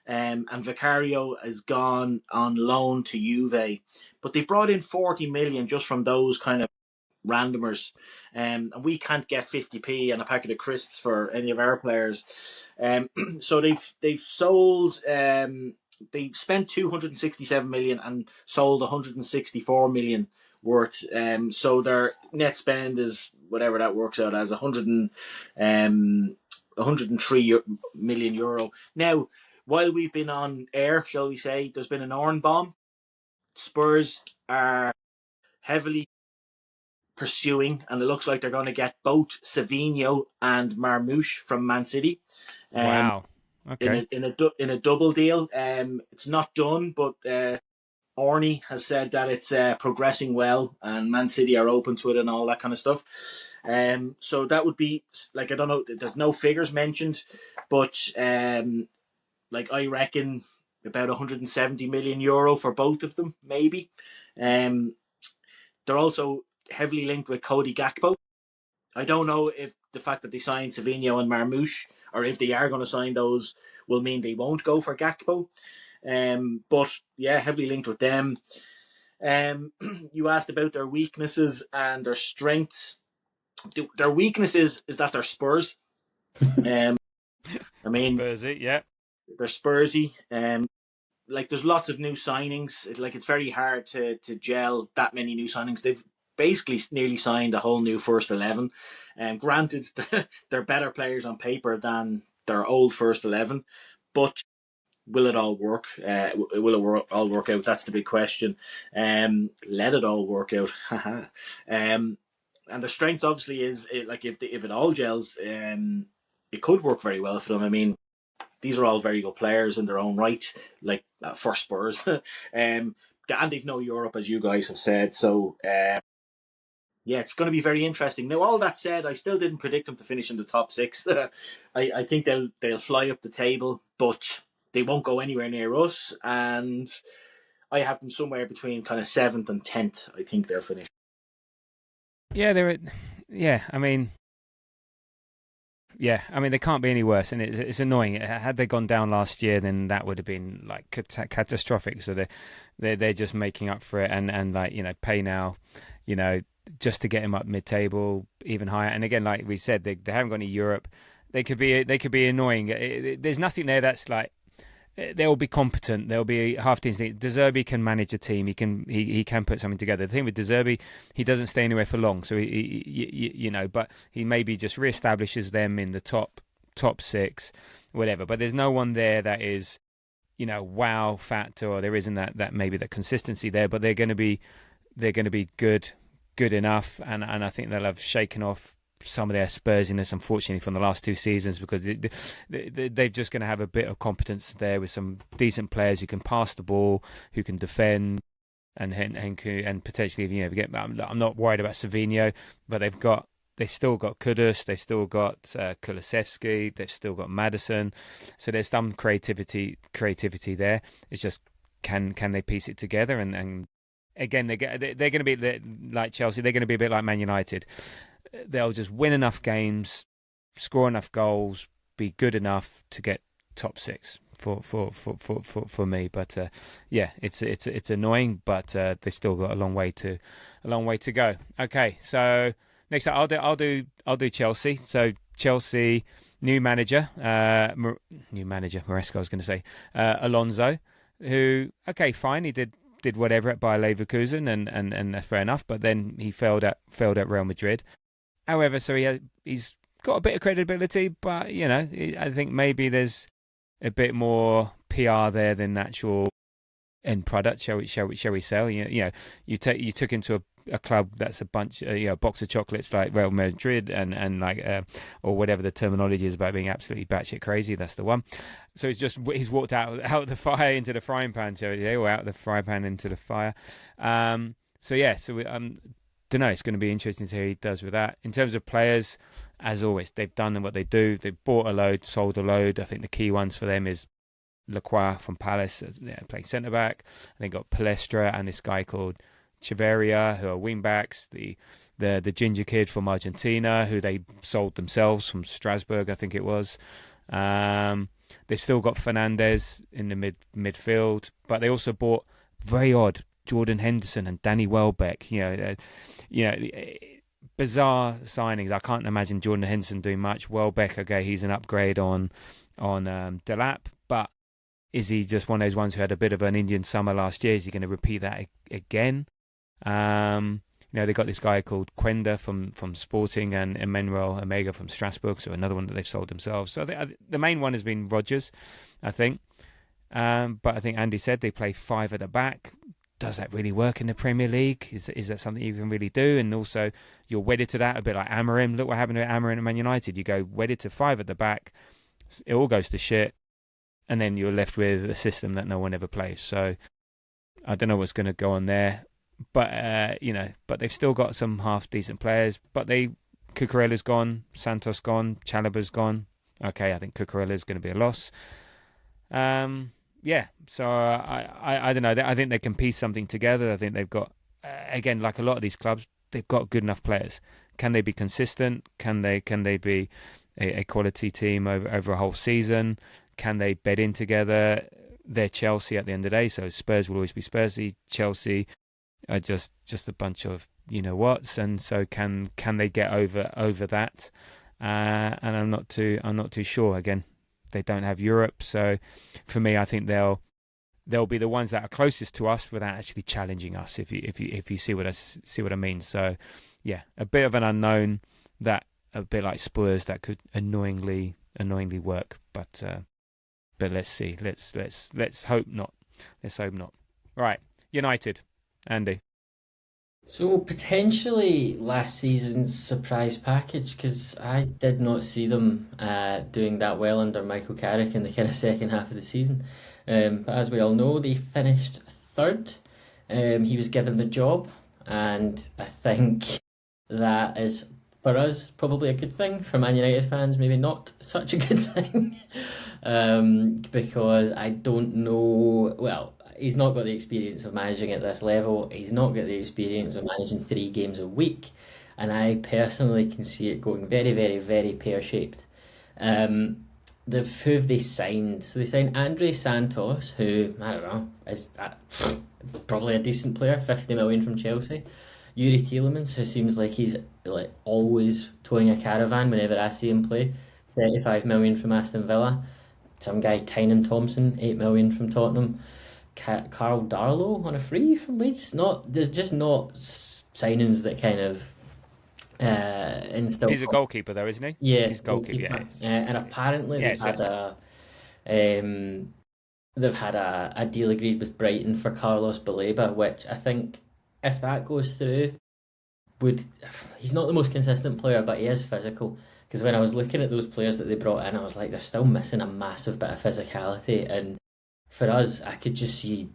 and Vicario has gone on loan to Juve. But they've brought in 40 million just from those kind of randomers, and we can't get 50p and a packet of crisps for any of our players. So they've sold. They spent 267 million and sold 164 million worth. So their net spend is whatever that works out as 103 million euro. Now, while we've been on air, shall we say, there's been an Orn bomb. Spurs are heavily pursuing, and it looks like they're going to get both Savinho and Marmoush from Man City. Wow. Okay. In a double deal. It's not done, but Orny has said that it's progressing well, and Man City are open to it and all that kind of stuff. So that would be like, I don't know. There's no figures mentioned, but like I reckon about 170 million euro for both of them, maybe. They're also heavily linked with Cody Gakpo. I don't know if the fact that they signed Savinho and Marmoush, or if they are going to sign those, will mean they won't go for Gakpo. But yeah, heavily linked with them. You asked about their weaknesses and their strengths. Their weaknesses is that they're Spurs. I mean, Spursy, yeah. They're Spursy. Like there's lots of new signings. It's very hard to gel that many new signings. They've basically nearly signed a whole new first 11. Granted, they're better players on paper than their old first 11, but will it all work? Will it all work out? That's the big question. Let it all work out. And the strengths obviously is if it all gels, it could work very well for them. I mean, these are all very good players in their own right, for Spurs. And they've no Europe, as you guys have said. So, yeah, it's going to be very interesting. Now, all that said, I still didn't predict them to finish in the top 6. I think they'll fly up the table, but they won't go anywhere near us. And I have them somewhere between kind of 7th and 10th. I think they'll finish. Yeah, I mean, they can't be any worse, and it's annoying. Had they gone down last year, then that would have been like catastrophic. So they're just making up for it, and pay now, just to get him up mid-table, even higher. And again, like we said, they haven't got any Europe. They could be annoying. There's nothing there that's like. They'll be competent. They'll be half teams. De Zerbi can manage a team. He can put something together. The thing with De Zerbi, he doesn't stay anywhere for long. So but he maybe just reestablishes them in the top 6, whatever. But there's no one there that is, wow factor, or there isn't that maybe that consistency there. But they're going to be good enough, and I think they'll have shaken off some of their Spursiness, unfortunately, from the last 2 seasons, because they're just going to have a bit of competence there with some decent players who can pass the ball, who can defend, and potentially, I'm not worried about Savinho, but they've still got Kudus, they've still got Kulusevski, they've still got Maddison, so there's some creativity there. It's just can they piece it together? And again, they're going to be like Chelsea. They're going to be a bit like Man United. They'll just win enough games, score enough goals, be good enough to get top 6 for me. But it's annoying, but they've still got a long way to go. Okay, so next up, I'll do Chelsea. So Chelsea, new manager, Maresca, I was going to say, Alonso, who fine, he did whatever at Bayer Leverkusen, and fair enough, but then he failed at Real Madrid. However, so he's got a bit of credibility, but I think maybe there's a bit more PR there than actual end product. Shall we say? You took into a club that's a bunch, a box of chocolates like Real Madrid, and or whatever the terminology is about being absolutely batshit crazy. That's the one. So he's walked out of the fire into the frying pan. So or out of the frying pan into the fire. Don't know. It's going to be interesting to see how he does with that. In terms of players, as always, they've done what they do. They've bought a load, sold a load. I think the key ones for them is Lacroix from Palace, playing centre back. They got Palestra and this guy called Chavarria, who are wing backs. The ginger kid from Argentina, who they sold themselves from Strasbourg, I think it was. They've still got Fernandes in the midfield, but they also bought very odd Jordan Henderson and Danny Welbeck. Bizarre signings. I can't imagine Jordan Henderson doing much. Welbeck, okay, he's an upgrade on Delap, but is he just one of those ones who had a bit of an Indian summer last year? Is he going to repeat that again? They got this guy called Quenda from Sporting and Emmanuel Omega from Strasbourg, so another one that they've sold themselves. So the main one has been Rodgers, I think. But I think Andy said they play 5 at the back. Does that really work in the Premier League? Is that something you can really do? And also, you're wedded to that, a bit like Amorim. Look what happened to Amorim at Man United. You go wedded to 5 at the back, it all goes to shit, and then you're left with a system that no one ever plays. So I don't know what's going to go on there. But but they've still got some half decent players. But Cucurella's gone, Santos gone, Chalaba's gone. Okay, I think Cucurella's going to be a loss. So I don't know. I think they can piece something together. I think they've got, again, like a lot of these clubs, they've got good enough players. Can they be consistent? Can they be a quality team over a whole season? Can they bed in together? They're Chelsea at the end of the day, so Spurs will always be Spursy. Chelsea are just a bunch of you-know-whats, and so can they get over that? And I'm not too sure. Again, they don't have Europe, so for me, I think they'll be the ones that are closest to us without actually challenging us. If you see what I mean. So yeah, a bit of an unknown, that a bit like Spurs, that could annoyingly work. But let's see. Let's hope not. Let's hope not. Right, United, Andy. So potentially last season's surprise package, because I did not see them doing that well under Michael Carrick in the kind of second half of the season. But as we all know, they finished third. He was given the job, and I think that is, for us, probably a good thing. For Man United fans, maybe not such a good thing. Because I don't know, well, he's not got the experience of managing at this level. He's not got the experience of managing 3 games a week. And I personally can see it going very, very, very pear-shaped. Who have they signed? So they signed Andre Santos, who, I don't know, is probably a decent player, 50 million from Chelsea. Yuri Tielemans, who seems like he's always towing a caravan whenever I see him play, 35 million from Aston Villa. Some guy, Tynan Thompson, 8 million from Tottenham. Carl Darlow on a free from Leeds. There's just not signings that kind of instill. He's a goalkeeper though, isn't he? Yeah, he's a goalkeeper. And apparently they've had a deal agreed with Brighton for Carlos Baleba, which I think, if that goes through, he's not the most consistent player, but he is physical. Because when I was looking at those players that they brought in, I was like, they're still missing a massive bit of physicality. And for us, I could just see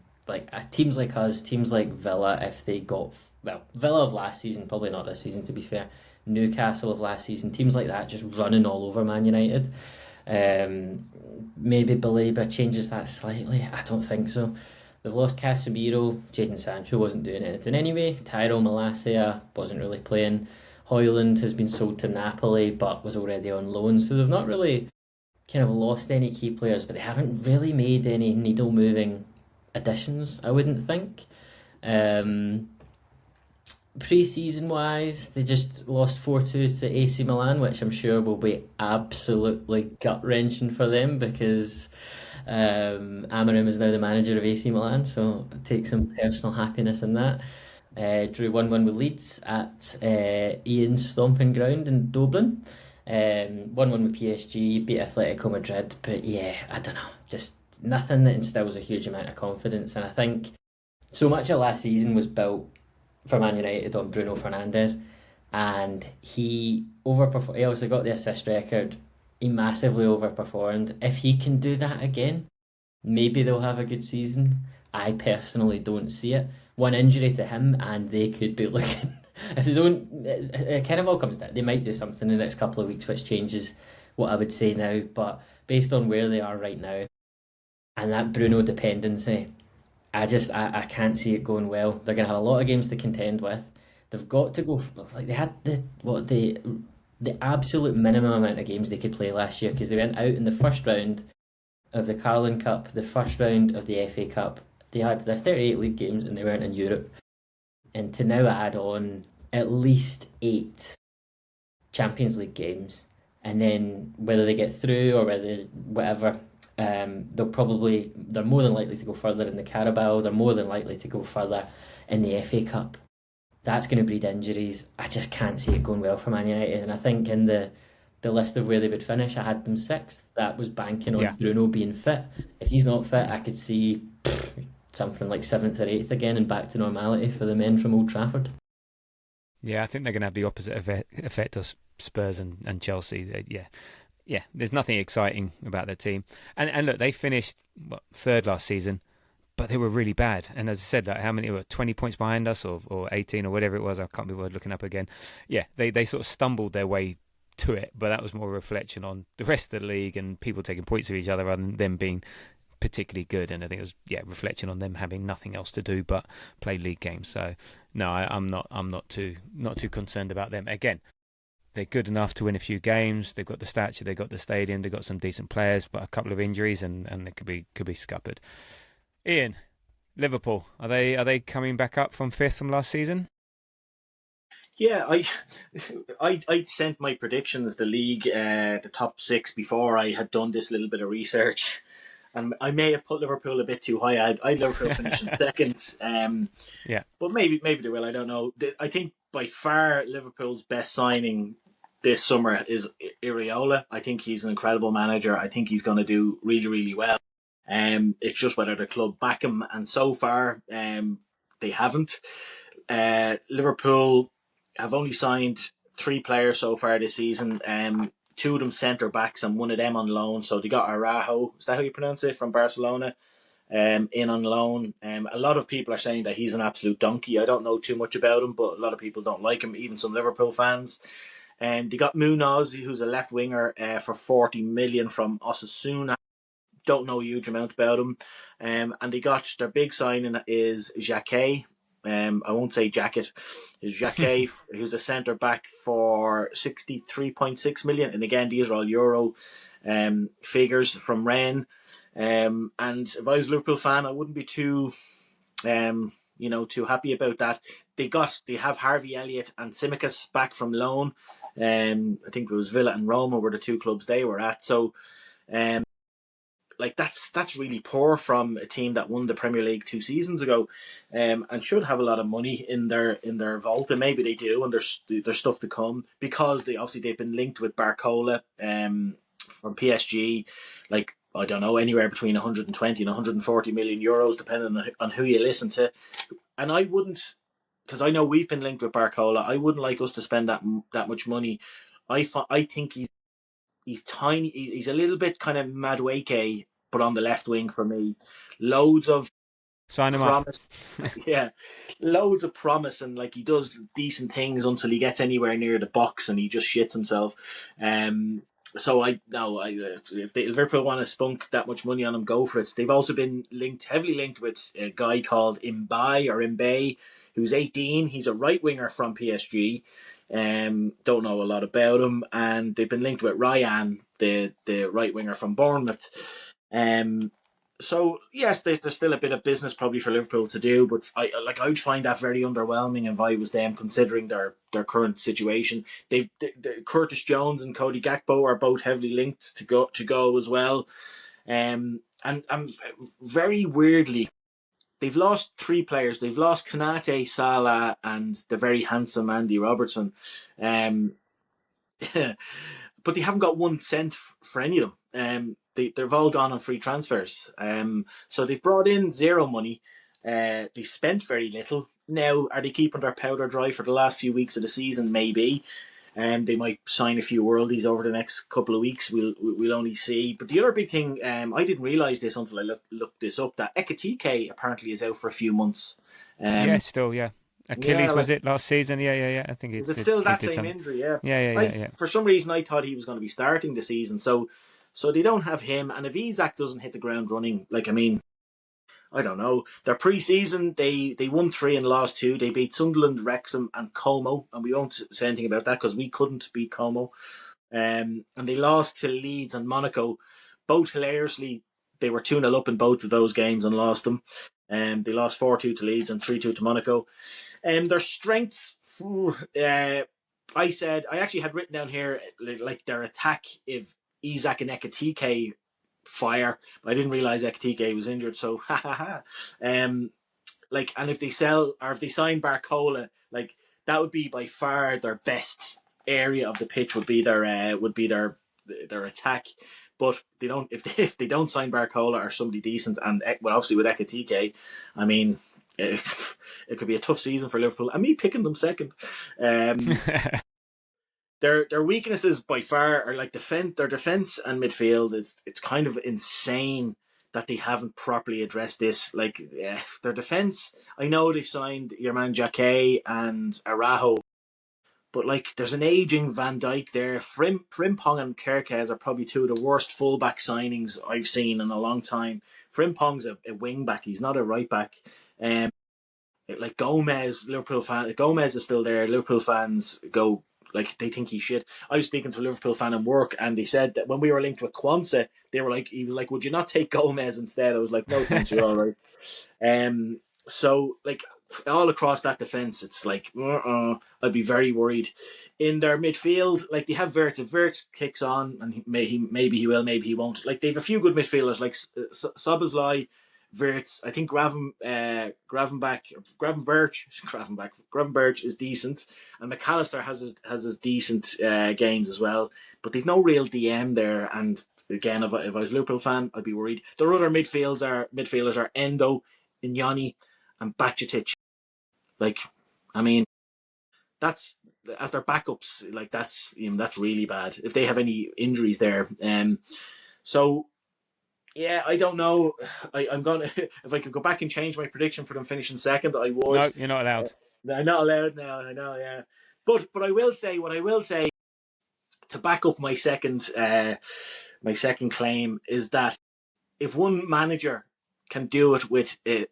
teams like us, teams like Villa, if they got, well, Villa of last season, probably not this season to be fair, Newcastle of last season, teams like that just running all over Man United. Maybe Baleba changes that slightly. I don't think so. They've lost Casemiro. Jadon Sancho wasn't doing anything anyway. Tyrell Malacia wasn't really playing. Højlund has been sold to Napoli but was already on loan. So they've not really kind of lost any key players, but they haven't really made any needle-moving additions, I wouldn't think. Pre-season wise, they just lost 4-2 to AC Milan, which I'm sure will be absolutely gut-wrenching for them, because Amorim is now the manager of AC Milan, so take some personal happiness in that. Drew 1-1 with Leeds at Ian's stomping ground in Dublin. 1-1 with PSG, beat Atletico Madrid, but yeah, I don't know, just nothing that instills a huge amount of confidence. And I think so much of last season was built for Man United on Bruno Fernandes, and he overperformed. He obviously got the assist record. He massively overperformed. If he can do that again, maybe they'll have a good season. I personally don't see it. One injury to him and they could be looking, if they don't, it kind of all comes down, they might do something in the next couple of weeks which changes what I would say now, but based on where they are right now and that Bruno dependency, I can't see it going well. They're going to have a lot of games to contend with. They've got to go, they had the absolute minimum amount of games they could play last year, because they went out in the first round of the Carling Cup, the first round of the FA Cup. They had their 38 league games and they weren't in Europe. And to now add on at least 8 Champions League games, and then whether they get through or whether whatever, they're more than likely to go further in the Carabao. They're more than likely to go further in the FA Cup. That's going to breed injuries. I just can't see it going well for Man United. And I think in the list of where they would finish, I had them 6th. That was banking on Bruno being fit. If he's not fit, I could see something like 7th or 8th again and back to normality for the men from Old Trafford. Yeah, I think they're going to have the opposite effect of Spurs and Chelsea. Yeah, there's nothing exciting about their team. And look, they finished 3rd last season, but they were really bad. And as I said, like, how many were 20 points behind us or 18 or whatever it was? I can't be bothered looking up again. Yeah, they sort of stumbled their way to it, but that was more a reflection on the rest of the league and people taking points of each other rather than them being particularly good. And I think it was reflection on them having nothing else to do but play league games. So no, I'm not too concerned about them. Again, they're good enough to win a few games. They've got the stature, they've got the stadium, they've got some decent players, but a couple of injuries and they could be scuppered. Ian, Liverpool, are they coming back up from 5th from last season? Yeah, I sent my predictions, the league, the top 6 before I had done this little bit of research, and I may have put Liverpool a bit too high. I'd Liverpool finishing 2nd, but maybe they will. I don't know. I think by far Liverpool's best signing this summer is Iraola. I think he's an incredible manager. I think he's going to do really, really well. It's just whether the club back him, and so far they haven't. Liverpool have only signed 3 players so far this season. 2 of them centre backs and 1 of them on loan. So they got Araujo, is that how you pronounce it, from Barcelona, in on loan. A lot of people are saying that he's an absolute donkey. I don't know too much about him, but a lot of people don't like him, even some Liverpool fans. They got Munoz, who's a left winger, for 40 million from Osasuna. Don't know a huge amount about him. And they got their big signing is Jacquet. I won't say jacket. Is Jacquet, who's a centre back for 63.6 million, and again these are all Euro figures from Rennes. And if I was a Liverpool fan, I wouldn't be too too happy about that. They have Harvey Elliott and Tsimikas back from loan. I think it was Villa and Roma were the 2 clubs they were at. So that's really poor from a team that won the Premier League 2 seasons ago, and should have a lot of money in their vault, and maybe they do, and there's stuff to come, because they've been linked with Barcola from PSG, like, I don't know, anywhere between 120 and 140 million euros, depending on who you listen to. And I wouldn't, because I know we've been linked with Barcola, I wouldn't like us to spend that much money. I think he's tiny. He's a little bit kind of Madueke, but on the left wing for me. Loads of sign him promise. up. Yeah, loads of promise, and like he does decent things until he gets anywhere near the box and he just shits himself. So if Liverpool want to spunk that much money on him, go for it. They've also been heavily linked with a guy called Mbaye, who's 18. He's a right winger from PSG. Don't know a lot about him, and they've been linked with Ryan, the right winger from Bournemouth. So yes, there's still a bit of business probably for Liverpool to do, but I would find that very underwhelming if I was them, considering their current situation. They Curtis Jones and Cody Gakpo are both heavily linked to go as well, and very weirdly, they've lost 3 players. They've lost Konate, Salah, and the very handsome Andy Robertson. But they haven't got 1 cent for any of them. They've all gone on free transfers. So they've brought in 0 money. They spent very little. Now, are they keeping their powder dry for the last few weeks of the season? Maybe. They might sign a few worldies over the next couple of weeks. We'll only see. But the other big thing, I didn't realise this until I looked this up, that Ekitike apparently is out for a few months. Achilles, was it last season? Yeah. I think is it still that same injury? Yeah. Yeah. For some reason, I thought he was going to be starting the season. So they don't have him. And if Isak doesn't hit the ground running, I don't know. Their pre-season, they won 3 and lost 2. They beat Sunderland, Wrexham, and Como, and we won't say anything about that because we couldn't beat Como. And they lost to Leeds and Monaco. Both hilariously, they were 2-0 up in both of those games and lost them. They lost 4-2 to Leeds and 3-2 to Monaco. Their strengths, I actually had written down here like their attack if Isak and Ekitike fire, but I didn't realize Ekitike was injured, so ha ha ha. And if they sign Barcola, like that would be by far their best area of the pitch would be their attack. But they don't if they don't sign Barcola or somebody decent, and obviously with Ekitike, I mean it could be a tough season for Liverpool. And me picking them second. Their weaknesses by far are like their defense and midfield. It's kind of insane that they haven't properly addressed this. Like their defense, I know they've signed your man Jacquet and Araujo, but like there's an aging Van Dijk there. Frimpong and Kerkez are probably two of the worst fullback signings I've seen in a long time. Frimpong's a wing back; he's not a right back. Like Gomez is still there. Liverpool fans go like they think he's shit. I was speaking to a Liverpool fan at work, and they said that when we were linked with Konsa, he was like, "Would you not take Gomez instead?" I was like, "No, thanks, you're all right." So like all across that defense, it's like I'd be very worried. In their midfield, like they have Wirtz. If Wirtz kicks on, and maybe he will, maybe he won't. Like they have a few good midfielders, like Szoboszlai, Wirtz. I think Gravenberch is decent, and McAllister has his decent games as well. But they've no real DM there. And again, if I was a Liverpool fan, I'd be worried. Their other midfielders are Endo, Inyoni, and Bajcetic. Like, I mean, that's as their backups. Like that's really bad if they have any injuries there. So. Yeah, I don't know. I'm gonna if I could go back and change my prediction for them finishing second, I would. No, you're not allowed. I'm not allowed now. I know, yeah. But I will say to back up my second claim is that if one manager can do it with a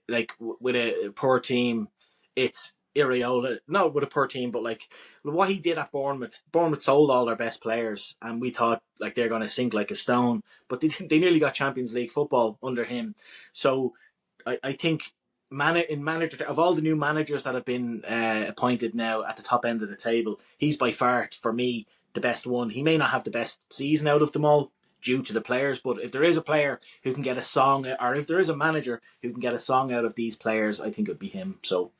poor team, it's Iraola. Not with a poor team, but like what he did at Bournemouth. Bournemouth sold all their best players, and we thought like they're going to sink like a stone. But they nearly got Champions League football under him. So I think manager of all the new managers that have been appointed now at the top end of the table, he's by far for me the best one. He may not have the best season out of them all due to the players, but if there is a player who can get a song, or if there is a manager who can get a song out of these players, I think it would be him. So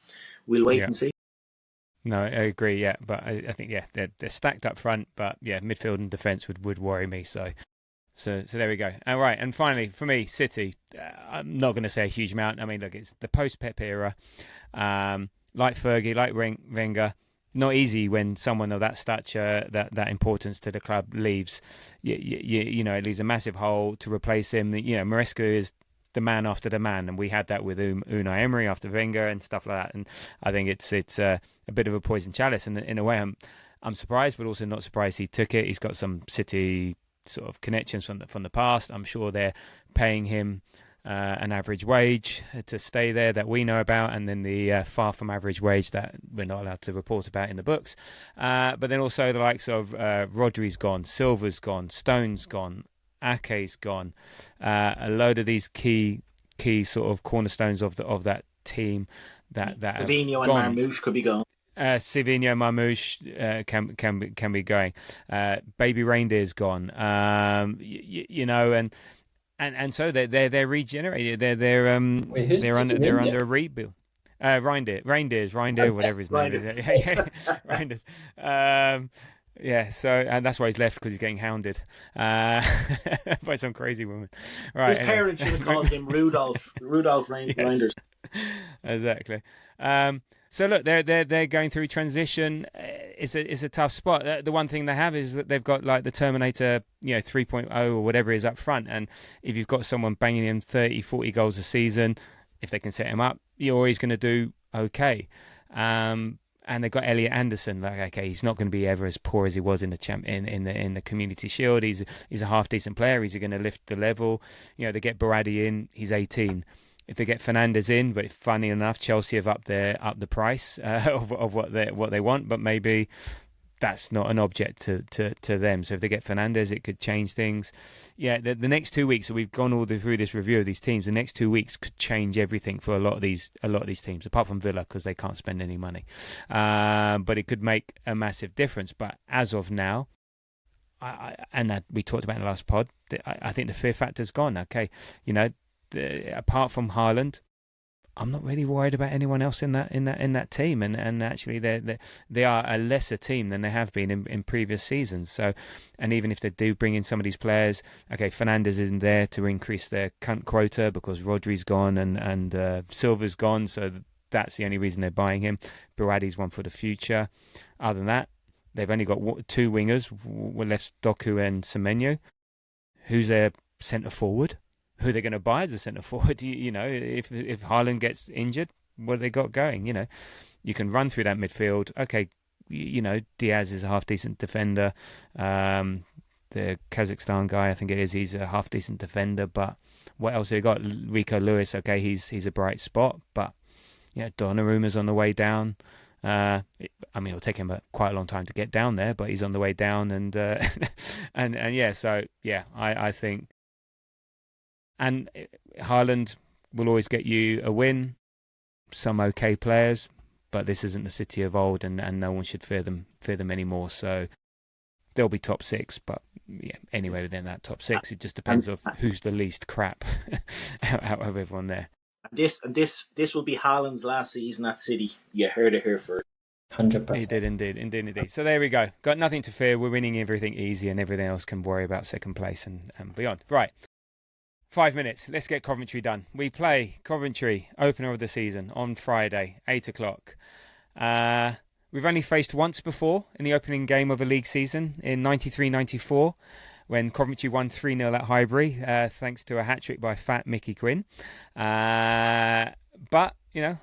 we'll wait and see. No, I agree. Yeah, but I think they're stacked up front, but yeah, midfield and defence would worry me. So there we go. All right, and finally for me, City. I'm not going to say a huge amount. I mean, look, it's the post-Pep era. Like Fergie, like Wenger. Not easy when someone of that stature, that importance to the club leaves. You know, it leaves a massive hole to replace him. You know, Maresca is the man after the man, and we had that with Unai Emery after Wenger and stuff like that. And I think it's a bit of a poison chalice. And in a way, I'm surprised, but also not surprised he took it. He's got some City sort of connections from the past. I'm sure they're paying him an average wage to stay there that we know about, and then the far from average wage that we're not allowed to report about in the books. But then also the likes of Rodri's gone, Silva's gone, Stone's gone, Ake's gone. A load of these key sort of cornerstones of that team that Savinho and Marmoush could be gone. Savinho, Marmoush can be going. Baby Reindeer's gone. You know, and so they're regenerated. They're under a rebuild. Reindeer, whatever his name is. Reinders. Yeah, so and that's why he's left, because he's getting hounded by some crazy woman. Right, his parents should have called him Rudolph Reinders. Exactly. So look, they're going through transition. It's a tough spot. The one thing they have is that they've got like the Terminator, 3.0 or whatever is up front. And if you've got someone banging in 30, 40 goals a season, if they can set him up, you're always going to do okay. And they've got Elliot Anderson. Like, okay, he's not going to be ever as poor as he was in the Community Shield. He's a half decent player. He's going to lift the level. They get Baradi in. He's 18. if they get Fernandes in, but funny enough, Chelsea have upped the price of what they want, but maybe that's not an object to them. So if they get Fernandes, it could change things. Yeah, the next 2 weeks, so we've gone all through this review of these teams. The next 2 weeks could change everything for a lot of these teams, apart from Villa because they can't spend any money. But it could make a massive difference. But as of now, we talked about in the last pod, I think the fear factor's gone. Okay, apart from Haaland, I'm not really worried about anyone else in that team, and actually they are a lesser team than they have been in previous seasons. So, and even if they do bring in some of these players, okay, Fernandes isn't there to increase their cunt quota because Rodri's gone and Silva's gone, so that's the only reason they're buying him. Buadi's one for the future. Other than that, they've only got 2 wingers. We're left Doku and Semenyo. Who's their centre forward? Who they're going to buy as a centre forward? If Haaland gets injured, what have they got going? You can run through that midfield. Okay, Diaz is a half decent defender. The Kazakhstan guy, I think it is, he's a half decent defender. But what else have you got? Rico Lewis. Okay, he's a bright spot, but Donnarumma's on the way down. It'll take him quite a long time to get down there, but he's on the way down, and I think. And Haaland will always get you a win, some okay players, but this isn't the City of old, and no one should fear them anymore. So they'll be top 6, but anyway within that top 6, it just depends on who's the least crap out of everyone there. This will be Haaland's last season at City. You heard it here first. 100%. He did indeed. So there we go. Got nothing to fear. We're winning everything easy, and everything else can worry about second place and beyond. Right. 5 minutes. Let's get Coventry done. We play Coventry, opener of the season, on Friday, 8 o'clock. We've only faced once before in the opening game of a league season in 93-94 when Coventry won 3-0 at Highbury, thanks to a hat-trick by fat Mickey Quinn. But,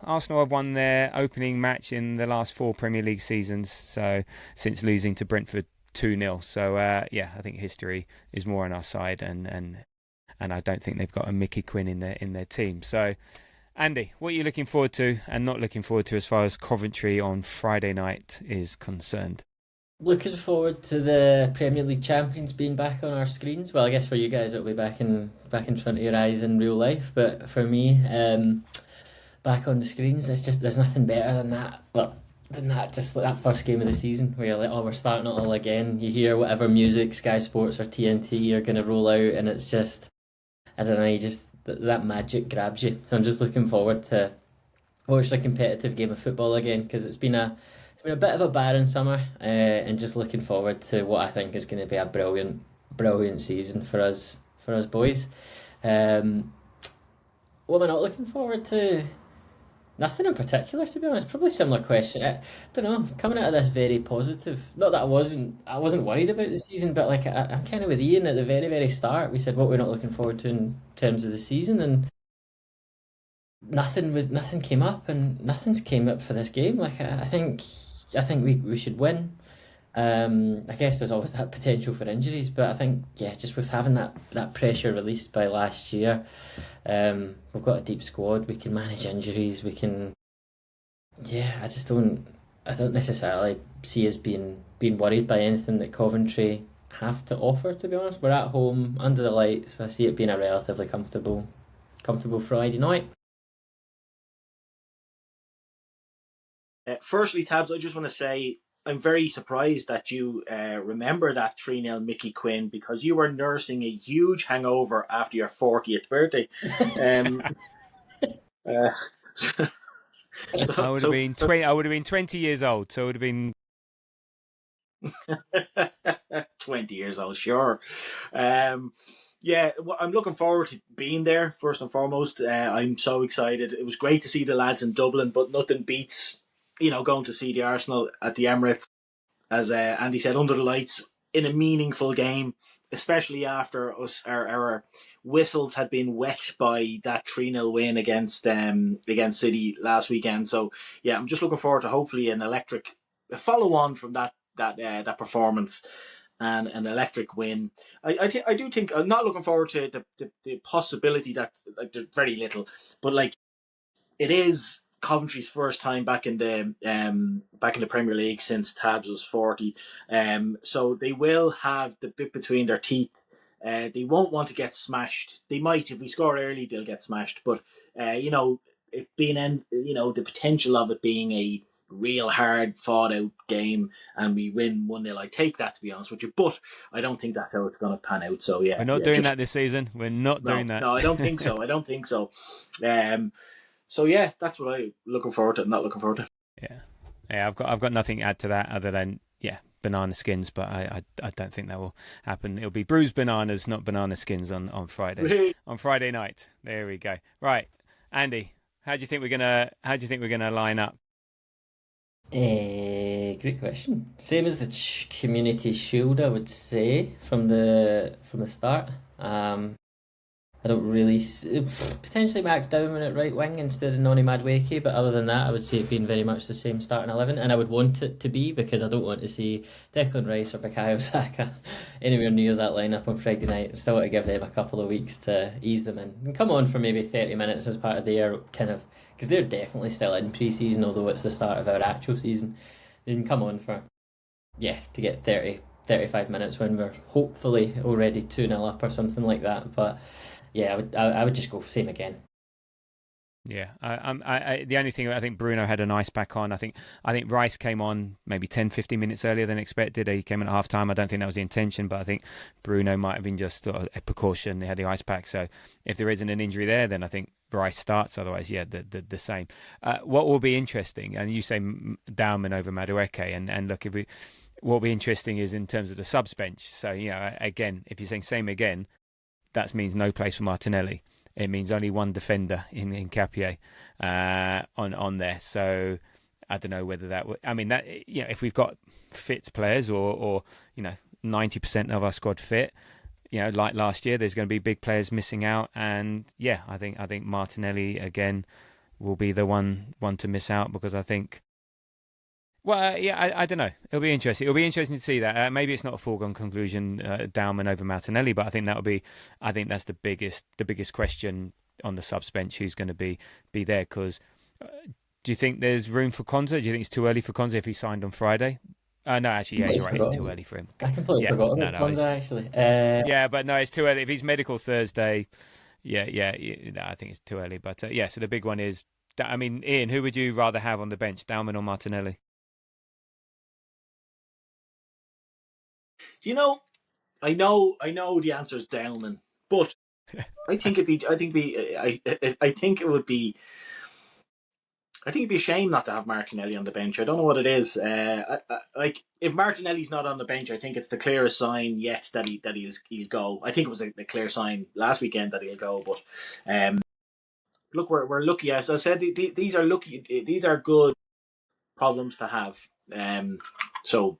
Arsenal have won their opening match in the last 4 Premier League seasons, so since losing to Brentford 2-0. So, I think history is more on our side, and I don't think they've got a Mickey Quinn in their team. So, Andy, what are you looking forward to and not looking forward to as far as Coventry on Friday night is concerned? Looking forward to the Premier League champions being back on our screens. Well, I guess for you guys it'll be back in front of your eyes in real life, but for me, back on the screens, there's nothing better than that. Well, just that first game of the season where you're like, we're starting it all again. You hear whatever music Sky Sports or TNT are going to roll out, and it's just, I don't know, that magic grabs you. So I'm just looking forward to watch a competitive game of football again, because it's been a bit of a barren summer, and just looking forward to what I think is going to be a brilliant season for us boys. What am I not looking forward to? Nothing in particular, to be honest. Probably a similar question. I don't know. Coming out of this very positive. Not that I wasn't worried about the season, but I'm kind of with Ian at the very, very start. We said what we're not looking forward to in terms of the season, and nothing came up, and nothing's came up for this game. I think we should win. I guess there's always that potential for injuries, but I think just with having that pressure released by last year, we've got a deep squad. We can manage injuries. We can. I don't necessarily see us being worried by anything that Coventry have to offer. To be honest, we're at home under the lights. I see it being a relatively comfortable Friday night. Firstly, Tabs, I just want to say I'm very surprised that you remember that 3-0 Mickey Quinn, because you were nursing a huge hangover after your 40th birthday. I would have been 20. I would have been 20 years old, so it would have been 20 years old, sure. I'm looking forward to being there, first and foremost. I'm so excited. It was great to see the lads in Dublin, but nothing beats going to see the Arsenal at the Emirates, as Andy said, under the lights in a meaningful game, especially after our whistles had been wet by that 3-0 win against City last weekend. So I'm just looking forward to hopefully an electric follow on from that performance. and an electric win. I do think I'm not looking forward to the possibility that like there's very little, but like it is Coventry's first time back in the Premier League since Tabs was 40. So they will have the bit between their teeth. They won't want to get smashed. They might, if we score early, they'll get smashed. But it being the potential of it being a real hard fought out game and we win 1-0, I take that, to be honest with you. But I don't think that's how it's going to pan out. So yeah, we're not doing that this season. We're not doing that. No, I don't think so. I don't think so. So yeah, that's what I'm looking forward to. Not looking forward to. Yeah. I've got nothing to add to that other than banana skins, but I don't think that will happen. It'll be bruised bananas, not banana skins on Friday. On Friday night. There we go. Right, Andy, how do you think we're gonna line up? Great question. Same as the Community Shield, I would say from the start. I don't really potentially Max Dowman at right wing instead of Noni Madueke, but other than that, I would say it being very much the same starting 11, and I would want it to be because I don't want to see Declan Rice or Bukayo Saka anywhere near that lineup on Friday night. I still want to give them a couple of weeks to ease them in and come on for maybe 30 minutes as part of their kind of, because they're definitely still in pre-season, although it's the start of our actual season. They can come on for to get 35 minutes when we're hopefully already 2-0 up or something like that. But yeah, I would just go same again. Yeah, the only thing, I think Bruno had an ice pack on. I think Rice came on maybe 10-15 minutes earlier than expected. He came in at half time. I don't think that was the intention, but I think Bruno might have been just a precaution. They had the ice pack, so if there isn't an injury there, then I think Rice starts. Otherwise, the same. What will be interesting, and you say Dowman over Madueke, and look, what will be interesting is in terms of the subs bench. So again, if you're saying same again, that means no place for Martinelli. It means only one defender in Capier on there. So I don't know whether that would. I mean, that if we've got fit players or 90% of our squad fit, like last year, there's going to be big players missing out. And I think Martinelli again will be the one to miss out because I think. Well, I don't know. It'll be interesting. It'll be interesting to see that. Maybe it's not a foregone conclusion, Dowman over Martinelli, but I think that'll be. I think that's the biggest question on the subs bench. Who's going to be there? Because do you think there's room for Konsa? Do you think it's too early for Konsa if he signed on Friday? No, actually, you're right. It's too early for him. I completely forgot about Konsa actually. But no, it's too early. If he's medical Thursday, I think it's too early. But so the big one is. I mean, Ian, who would you rather have on the bench, Dowman or Martinelli? I know the answer is Dowman, but I think it'd be a shame not to have Martinelli on the bench. I don't know what it is. Like if Martinelli's not on the bench, I think it's the clearest sign yet that he'll go. I think it was a clear sign last weekend that he'll go. But look, we're lucky. As I said, these are lucky. These are good problems to have. So.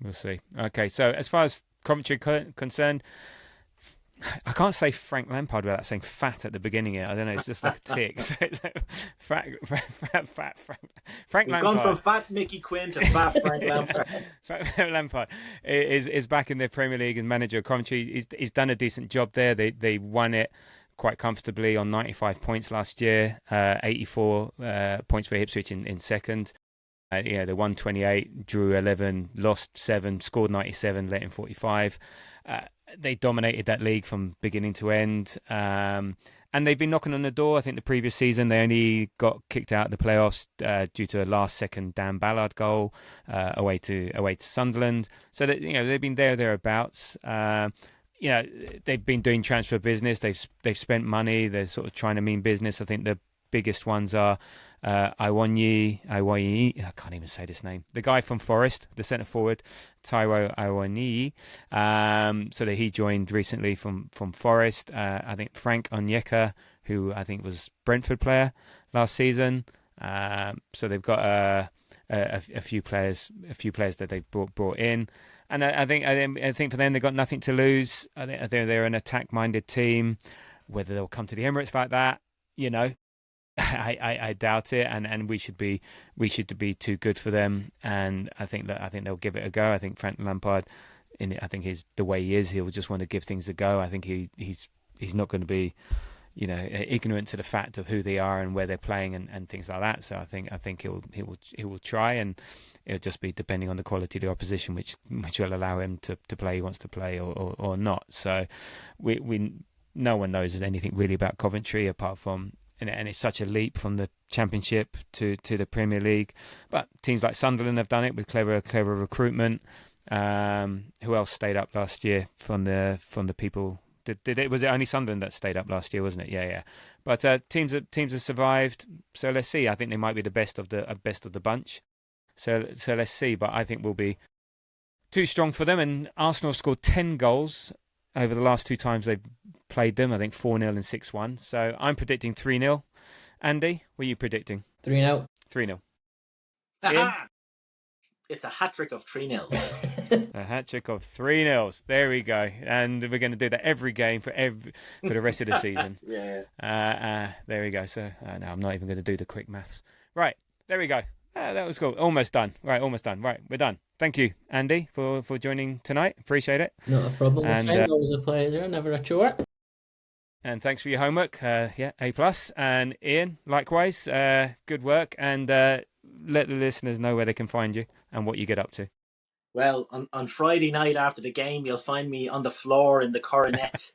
We'll see. Okay, so as far as Coventry concerned, I can't say Frank Lampard without saying fat at the beginning here. I don't know, it's just like a tick. So it's like Frank We've Lampard. gone from fat Mickey Quinn to fat Frank Lampard. Frank Lampard is back in the Premier League and manager of Coventry. He's done a decent job there. They won it quite comfortably on 95 points last year, 84 points for Ipswich in second. They won 28, drew 11, lost 7, scored 97, let in 45. They dominated that league from beginning to end. And they've been knocking on the door. I think the previous season they only got kicked out of the playoffs due to a last-second Dan Ballard goal away to Sunderland. So that they've been thereabouts. They've been doing transfer business. They've spent money. They're sort of trying to mean business. I think the biggest ones are Iwanyi, I can't even say this name. The guy from Forest, the centre forward, Taiwo Iwanyi. So that he joined recently from Forest. I think Frank Onyeka, who I think was Brentford player last season. So they've got a few players that they've brought in. And I think for them they've got nothing to lose. I think they're an attack-minded team. Whether they'll come to the Emirates like that, I doubt it, and we should be too good for them. And I think they'll give it a go. I think Frank Lampard, I think he's the way he is. He'll just want to give things a go. I think he's not going to be, ignorant to the fact of who they are and where they're playing and things like that. So I think he will try, and it'll just be depending on the quality of the opposition, which will allow him to play he wants to play or not. So we no one knows anything really about Coventry apart from. And it's such a leap from the Championship to the Premier League. But teams like Sunderland have done it with clever recruitment. Who else stayed up last year from the people? Was it only Sunderland that stayed up last year, wasn't it? Yeah. But teams have survived. So let's see. I think they might be the best of the bunch. So let's see. But I think we'll be too strong for them. And Arsenal scored 10 goals over the last 2 times they've played them. I think 4-0 and 6-1. So I'm predicting 3-0. Andy, what are you predicting? 3-0. 3-0. It's a hat-trick of 3-0s. A hat-trick of 3-0s. There we go. And we're going to do that every game for the rest of the season. Yeah. There we go. So no, I'm not even going to do the quick maths. Right. There we go. That was cool. Almost done. Right. We're done. Thank you, Andy, for joining tonight. Appreciate it. Not a problem. And always a pleasure. Never a chore. And thanks for your homework. A+. And Ian, likewise. Good work. And let the listeners know where they can find you and what you get up to. Well, on Friday night after the game, you'll find me on the floor in the Coronet,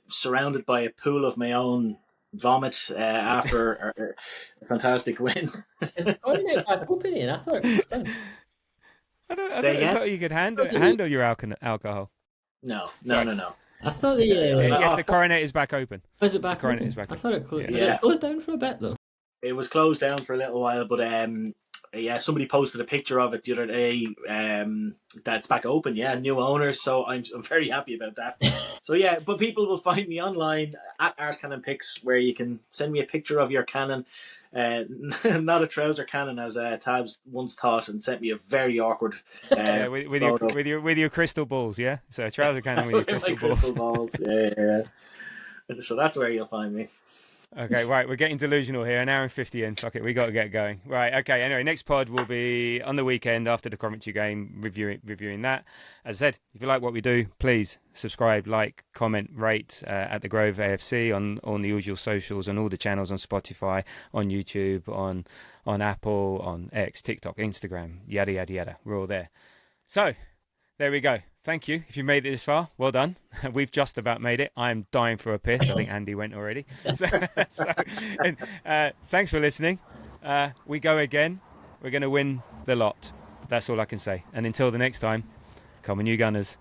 surrounded by a pool of my own vomit after a fantastic win. Is the Coronet back open, Ian? I thought it was done. I thought you could handle your alcohol. No. I thought the Coronet is back open. Was it back the Coronet open? Is back I open. thought it closed. Yeah. It closed down for a bit though. It was closed down for a little while, but somebody posted a picture of it the other day. That's back open. Yeah, new owners. So I'm very happy about that. So yeah, but people will find me online at Ars Cannon Pics, where you can send me a picture of your cannon. Not a trouser cannon, as Tabs once thought, and sent me a very awkward. With your crystal balls, yeah. So a trouser cannon with your crystal balls. Yeah. So that's where you'll find me. Okay, right, we're getting delusional here. An hour and 50 in. Fuck it, we got to get going. Right, okay, anyway, next pod will be on the weekend after the Coventry game, reviewing that. As I said, if you like what we do, please subscribe, like, comment, rate at The Grove AFC on the usual socials, on all the channels, on Spotify, on YouTube, on Apple, on X, TikTok, Instagram, yada, yada, yada. We're all there. So, there we go. Thank you. If you made it this far, well done. We've just about made it. I'm dying for a piss. I think Andy went already. Thanks for listening. We go again. We're going to win the lot. That's all I can say. And until the next time, come on, you Gunners.